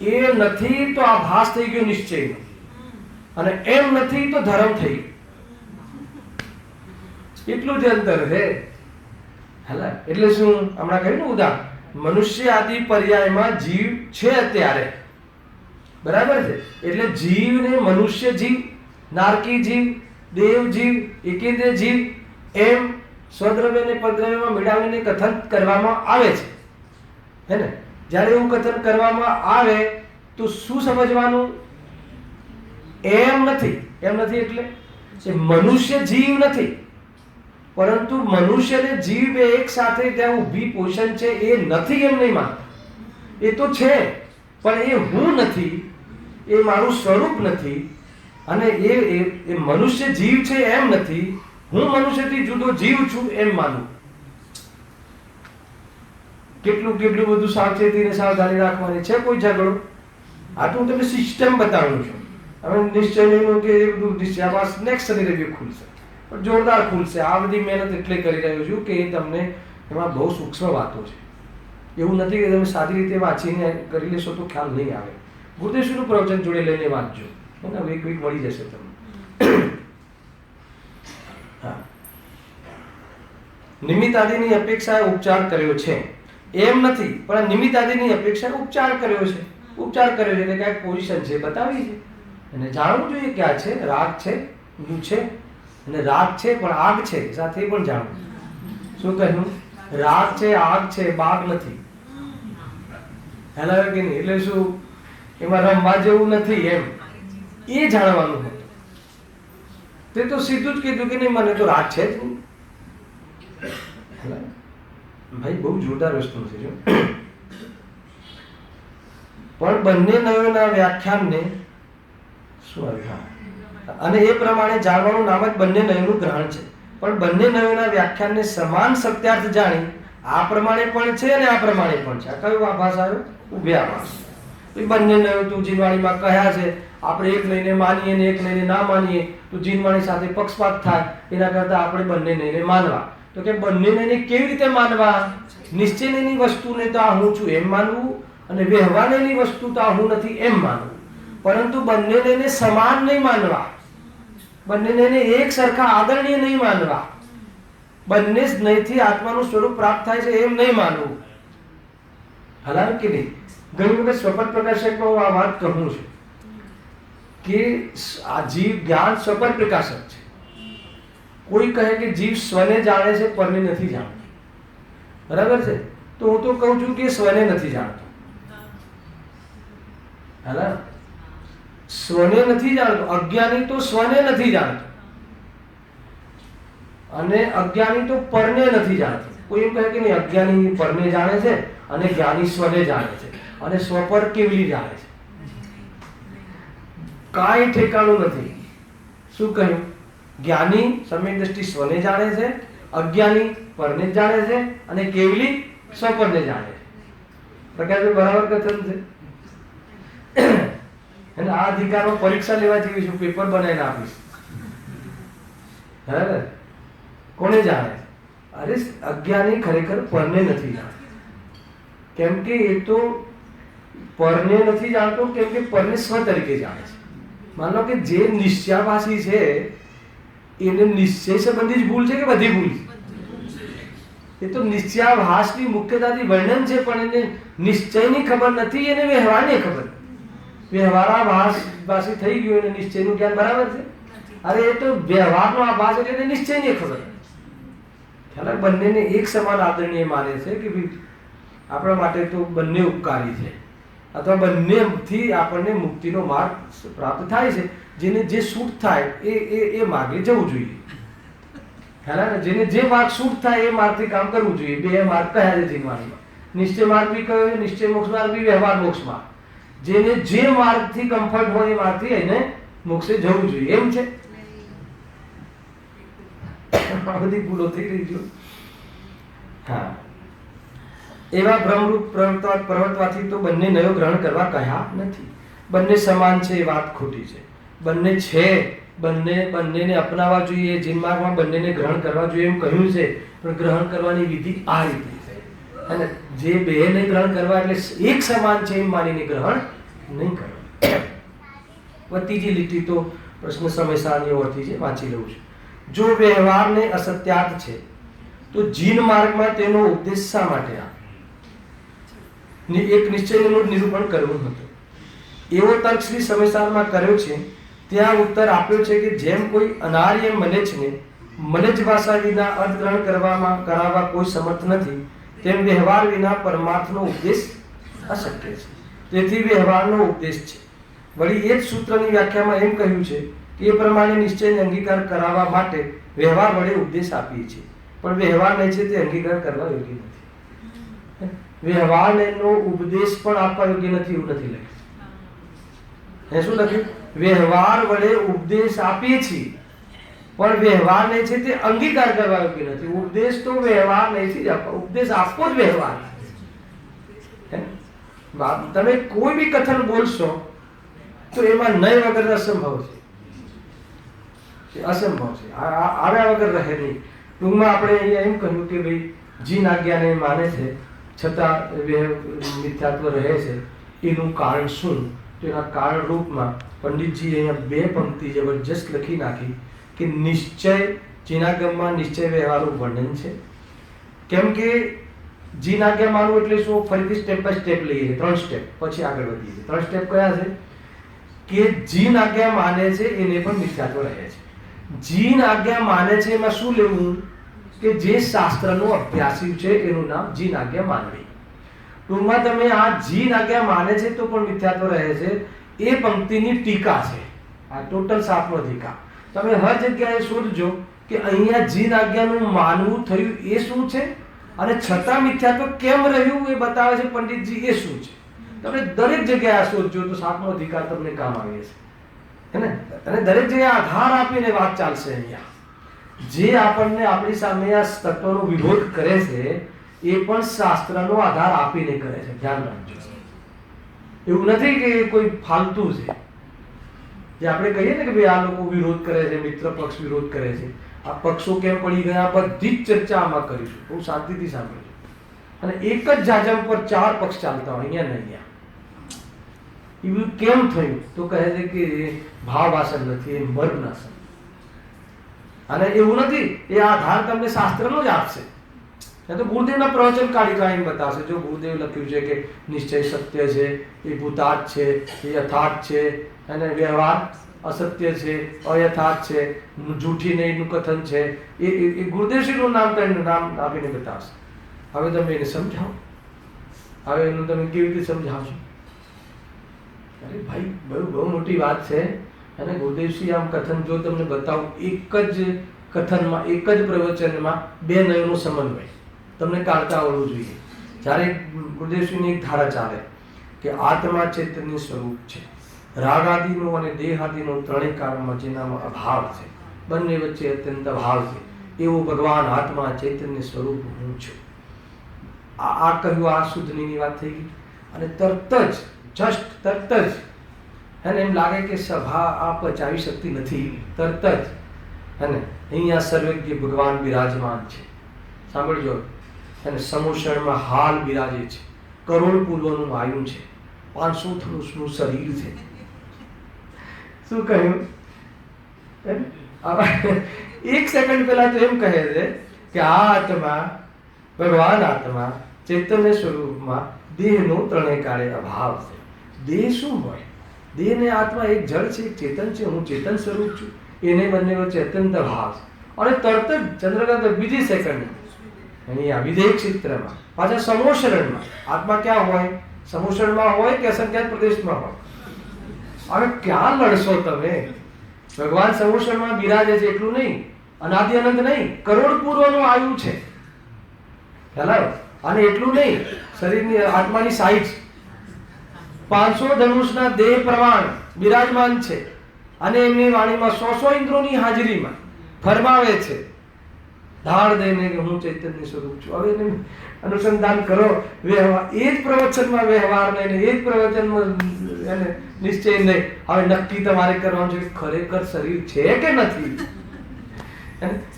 એ નથી તો આભાસ થઈ ગયો નિશ્ચય, અને એમ નથી તો ધર્મ થઈ ગયો. એટલું જ અંતર છે. હેલા, એટલે શું હમણાં કહ્યું ને ઉદાહરણ, મનુષ્ય આદિ પર્યાયમાં જીવ છે અત્યારે, બરાબર છે? એટલે જીવ ને મનુષ્ય જીવ, નારકી જીવ, દેવ જીવ, એકેન્દ્રિય જીવ, એમ સ્વદ્રવ્ય અને પરદ્રવ્યમાં મેળવીને કથન કરવામાં આવે છે, હે ને? જ્યારે એવું કથન કરવામાં આવે તો શું સમજવાનું? એમ નથી. એમ નથી એટલે એ મનુષ્ય જીવ નથી, પરંતુ મનુષ્ય ને જીવ બે એક સાથે ત્યાં ઊભી પોષણ છે એ નથી એમ નહીં માનતા. એ તો છે, પણ એ હું નથી, એ મારું સ્વરૂપ નથી, અને એ મનુષ્ય જીવ છે એમ નથી, હું મનુષ્યથી જુદો જીવ છું એમ માનું. કેટલું બધું સાવચેતી ને સાવધાની રાખવાની છે. કોઈ ઝઘડો? આ તો હું તમને સિસ્ટમ બતાવું છું. હવે નિશ્ચય નહીં કે એ બધું નિશ્ચયાવાસ નેક્સ્ટ શનિ રવિ ખુલશે, પણ જોરદાર ખુલશે. આ બધી મહેનત એટલે કરી રહ્યો છું કે તમને એમાં બહુ સૂક્ષ્મ વાતો છે. એવું નથી કે તમે સાદી રીતે વાંચીને કરી લેશો તો ખ્યાલ નહીં આવે. ગુરુદેવશ્રીનું પ્રવચન જોડે લઈને વાંચજો, વીક મળી જશે તમને. હા, નિમિત્ત આદિની અપેક્ષાએ ઉપચાર કર્યો છે એમ નથી, પણ નિમિત્ત આદિની અપેક્ષાએ ઉપચાર કર્યો છે. ઉપચાર કર્યો છે એટલે કાંઈક પોઝિશન છે બતાવી છે, અને જાણવું જોઈએ ક્યાં છે. રાગ છે, હું છે, અને રાગ છે પણ આગ છે સાથે પણ જાણવું. શું કહ્યું? રાગ છે, આગ છે, બાગ નથી. હેલા કે નહીં? એટલે શું એમાં રમવા જેવું નથી એમ એ જાણવાનું હતું. તે તો સીધું જ કીધું કે નહીં મને તો રાગ છે જ નહીં. ભાઈ બહુ જોરદાર વસ્તુ છે જો. પણ બંને નયોના વ્યાખ્યાનને શું આવ્યું? અને એ પ્રમાણે જાણવાનું નામ જ બંને નયોનું ગ્રહણ છે. પણ બંને નયોના વ્યાખ્યાનને સમાન સત્યાર્થ જાણી આ પ્રમાણે પણ છે અને આ પ્રમાણે પણ છે. આ કયો આભાસ આવ્યો? ઉભે આભાસ. બંને નયો તું જીનવાણીમાં કહ્યા છે. આપણે એક લઈને માનીએ ને એક લઈને ના માનીએ તો જીનવાણી સાથે પક્ષપાત થાય. એના કરતા આપણે બંને લઈને માનવા. તો કે બંને લઈને કેવી રીતે માનવા? નિશ્ચયની વસ્તુને તો આ હું છું એમ માનવું, અને વ્યવહારની વસ્તુ તો આ હું નથી એમ માનવું. પરંતુ બંને લઈને સમાન નહીં માનવા, બંને લઈને એક સરખા આદરણીય નહીં માનવા, બંને જ નહીંથી આત્માનું સ્વરૂપ પ્રાપ્ત થાય છે એમ નહીં માનવું. હાલાર કે નહીં? ઘણી વખત સ્વપન પ્રકાશકમાં હું આ વાત કહું છું કે આ જીવ જ્ઞાન સ્વપન પ્રકાશક છે. કોઈ કહે કે જીવ સ્વને જાણે છે પરને નથી જાણતો, બરાબર છે? તો હું તો કહું છું કે સ્વને નથી જાણતો. હાલા, સ્વને નથી જાણતો. અજ્ઞાની તો સ્વને નથી જાણતો, અને અજ્ઞાની તો પરને નથી જાણતો. કોઈ એમ કહે કે નહીં અજ્ઞાની પરને જાણે છે અને જ્ઞાની સ્વને જાણે છે, અને સ્વ પર કેવલી જાણે છે. કાંઈ ઠેકાણું નથી. શું કહ્યું? જ્ઞાની સમ્યક દ્રષ્ટિ સ્વને જાણે છે, અજ્ઞાની પરને જાણે છે, અને કેવલી સ્વપરને જાણે છે. પ્રકાશ બરાબર કથન છે. અને આ અધિકારમાં પરીક્ષા લેવા જેવી છું, પેપર બનાવીને આપીશ. બરાબર? કોને જાણે? અરે અજ્ઞાની ખરેખર પરને નથી જાણતો. કેમ કે એ તો પરને નથી જાણતો, કેમ કે પરને સ્વ તરીકે જાણે છે. માનો કે જે નિશ્ચયાભાસી છે એને નિશ્ચય સંબંધી જ ભૂલ છે કે બધી ભૂલ? એ તો નિશ્ચયાભાસની મુખ્યતાથી વર્ણન છે, પણ એને નિશ્ચયની ખબર નથી, એને વ્યવહારની ખબર. વ્યવહારાભાસી થઈ ગયો એને નિશ્ચયનું જ્ઞાન બરાબર છે. અરે એ તો વ્યવહારનો આભાસ એટલે એને નિશ્ચયની ખબર. ખ્યાલ? બંનેને એક સમાન આદરણીય માને છે કે ભાઈ આપણા માટે તો બંને ઉપકારી છે, અથવા બંનેથી આપણને મુક્તિનો માર્ગ પ્રાપ્ત થાય છે. જેને જે સૂટ થાય એ માર્ગે જવું જોઈએ. ખ્યાલ? જેને જે માર્ગ સૂટ થાય એ માર્ગથી કામ કરવું જોઈએ. બે માર્ગ કયા છે જીવવાણીમાં? નિશ્ચય માર્ગ બી કયો છે, નિશ્ચય મોક્ષ માર્ગ બી, વ્યવહાર મોક્ષ માર્ગ. જેને જે માર્ગથી કમ્ફર્ટ હોય એ માર્ગથી એને મોક્ષે જવું જોઈએ. એમ છે? આ બધી ભૂલો થઈ રહી છે. હા, એવા ભ્રમરૂપ પ્રવર્તવાથી તો બંને નયો ગ્રહણ કરવા કહ્યા નથી. બંને સમાન છે એ વાત ખોટી છે. બંને છે, બંનેને અપનાવવા જોઈએ, જીનમાર્ગમાં બંનેને ગ્રહણ કરવા જોઈએ એમ કહ્યું છે. પણ ગ્રહણ કરવાની વિધિ આ રીતે છે. અને જે બે નહીં ગ્રહણ કરવા એટલે એક સમાન છે એમ માનીને ગ્રહણ નહીં કરવા. ત્રીજી લીટી તો પ્રશ્ન સમયસારની ઓળખી છે, વાંચી લઉં છું. જો વ્યવહારને અસત્યાર્થ છે તો જીન માર્ગમાં તેનો ઉપદેશ શા માટે આ? એક નિશ્ચયનું નિરૂપણ કરવું હતું. એવો તર્ક શ્રી સમયસારમાં કર્યો છે ત્યાં ઉત્તર આપ્યો છે કે જેમ કોઈ અનાર્ય મલેચ્છને મલેચ્છ ભાષા વિના અર્થગ્રહણ કરાવવા કોઈ સમર્થ નથી, તેમ વ્યવહાર વિના પરમાર્થનો ઉપદેશ અશક્ય છે. તેથી વ્યવહારનો ઉપદેશ છે. વળી એ જ સૂત્રની વ્યાખ્યામાં એમ કહ્યું છે કે એ પ્રમાણે નિશ્ચયને અંગીકાર કરાવવા માટે વ્યવહાર વડે ઉપદેશ આપીએ છીએ, પણ વ્યવહાર નહીં છે તે અંગીકાર કરવા યોગ્ય નથી. વ્યવહારનો ઉપદેશ પણ આપવા યોગ્ય નથી એવું નથી લખ્યું. શું લખ્યું? વ્યવહાર વડે ઉપદેશ આપીએ છીએ પણ વ્યવહાર નહીં છે તે અંગીકાર કરવા યોગ્ય નથી. ઉપદેશ તો વ્યવહાર નહીં છે, ઉપદેશ આપવો જ વ્યવહાર. તમે કોઈ બી કથન બોલશો તો એમાં નય વગર અસંભવ છે, અસંભવ છે, આવ્યા વગર રહે નહીં. ટૂંકમાં આપણે અહીંયા એમ કહ્યું કે ભાઈ જીન આજ્ઞાને માને છે છતાં મિથ્યાત્વ રહે છે, એનું કારણ શું? તો એના કારણ રૂપમાં પંડિતજી અહીંયા બે પંક્તિ જબરજસ્ત લખી નાખી કે નિશ્ચય જીનાગમમાં નિશ્ચય વ્યવહારનું વર્ણન છે. કેમ કે જીન આજ્ઞા માનવું એટલે શું? ફરીથી સ્ટેપ બાય સ્ટેપ લઈએ, 3 સ્ટેપ પછી આગળ વધીએ. 3 સ્ટેપ કયા છે? કે જીન આજ્ઞા માને છે એને પણ મિથ્યાત્વ રહે છે. જીન આજ્ઞા માને છે એમાં શું લેવું? કે જે શાસ્ત્રનો અભ્યાસી છે એનું નામ જીન આજ્ઞા માનવી. ટૂંકમાં તમે આ જીન આજ્ઞા માને છે તો પણ મિથ્યાત્વ રહે છે એ પંક્તિની ટીકા છે. આ ટોટલ 7મો ટીકા. તમે હર જગ્યાએ શોધજો કે અહીંયા જીન આજ્ઞાનું માનવું થયું એ શું છે અને છતાં મિથ્યાત્વ કેમ રહ્યું એ બતાવે છે પંડિતજી એ શું છે. તમે દરેક જગ્યાએ શોધજો તો 7મો અધિકાર તમને કામ આવે છે, હે ને? અને દરેક જગ્યાએ આધાર આપીને વાત ચાલશે. અહીંયા જે આપણને આપણી સામે આ તત્વનો વિરોધ કરે છે એ પણ શાસ્ત્રનો આધાર આપીને કરે છે. ધ્યાન રાખજો. એવું નથી કે કોઈ ફાલતુ છે જે આપણે કહીએ ને કે ભાઈ આ લોકો વિરોધ કરે છે, મિત્ર પક્ષ વિરોધ કરે છે. આ પક્ષો કેમ પડી ગયા બધી જ ચર્ચા આમાં કરીશું. બહુ શાંતિથી સાંભળજો. અને એક જ જાજમ પર 4 પક્ષ ચાલતા હોય, અહીંયા ને અહીંયા. એવું કેમ થયું? તો કહે છે કે ભાવાસન નથી, એ મર્મનાસન. અને એવું નથી, એ આધાર તમને શાસ્ત્રનો જ આપશે. તો ગુરુદેવના પ્રવચન કાઢી કાઢીને બતાવશે. જો ગુરુદેવ લખ્યું છે કે નિશ્ચય સત્ય છે, એ ભૂતાર્થ છે, એ યથાર્થ છે, અને વ્યવહાર અસત્ય છે, અયથાર્થ છે, જૂઠી નહીંનું કથન છે, એ ગુરુદેવશ્રીનું નામ આપીને બતાવશે. હવે તમે એને સમજાવો. હવે એનું તમે કેવી રીતે સમજાવશો? અરે ભાઈ બહુ મોટી વાત છે. અને ગુરુદેવશ્રી આમ કથન જો તમને બતાવું, એક જ કથનમાં એક જ પ્રવચનમાં 2 નયનો સમન્વય તમને કાઢતા આવડવું જોઈએ. જ્યારે ગુરુદેવશ્રીની એક ધારા ચાલે કે આત્મા ચૈતન્ય સ્વરૂપ છે, રાગ આદિનો અને દેહ આદિનો ત્રણેય કાળમાં જેનામાં અભાવ છે, બંને વચ્ચે અત્યંત અભાવ છે, એવું ભગવાન આત્મા ચૈતન્ય સ્વરૂપ હું છું. આ કહ્યું, આ શુદ્ધની વાત થઈ ગઈ. અને તરત જ એને એમ લાગે કે સભા આ પચાવી શકતી નથી. તરત જ અને અહીંયા સર્વજ્ઞ ભગવાન બિરાજમાન છે. સાંભળજો. અને સમોષણમાં હાલ બિરાજે છે, કરોડ પૂર્વનું વાયુ છે, 500 ધનુષનું શરીર છે. શું કહ્યું? 1 સેકન્ડ પહેલા તો એમ કહે છે કે આ આત્મા ભગવાન આત્મા ચૈતન્ય સ્વરૂપમાં દેહનો ત્રણેય કાળે અભાવ છે. દેહ શું હોય? દેહ ને આત્મા એક જળ છે, એક ચેતન છે. હું ચેતન સ્વરૂપ છું. એને બંને વચ્ચે અત્યંત અભાવ છે. અને તરત જ ચંદ્રકાંત બીજી સેકન્ડ અહીંયા વિધેય ક્ષેત્રમાં પાછા સમોષરણમાં આત્મા ક્યાં હોય? સમોષરણમાં હોય કે અસંખ્યાત પ્રદેશમાં હોય? હવે ક્યાં લડશો તમે? ભગવાન સમોષરણમાં બિરાજે છે એટલું નહીં, અનાદિ અનંત નહીં, કરોડ પૂર્વનું આયુ છે. ખ્યાલ? અને એટલું નહીં, શરીરની આત્માની સાઈઝ 500 ધનુષના દેહ પ્રમાણ બિરાજમાન છે. અને એમની વાણીમાં 100 ઇન્દ્રોની હાજરીમાં ફરમાવે છે ધાડ દઈને કે હું ચૈતન્ય સ્વરૂપ છું. હવે એને અનુસંધાન કરો. વ્યવહાર એ જ પ્રવચનમાં વ્યવહાર નહીં, એ જ પ્રવચનમાં એને નિશ્ચય નહીં. હવે નક્કી તમારે કરવાનું છે કે ખરેખર શરીર છે કે નથી.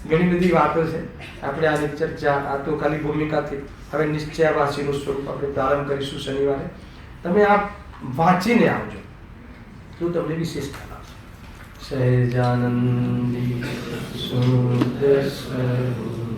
ઘણી બધી વાતો છે. આપણે આની ચર્ચા આ તો ખાલી ભૂમિકાથી. હવે નિશ્ચયાવાસીનું સ્વરૂપ આપણે પ્રારંભ કરીશું શનિવારે. તમે આ વાંચીને આવજો તો તમને વિશેષતા લાગશે. સહેજાનંદી સુંદર સ્વરૂપ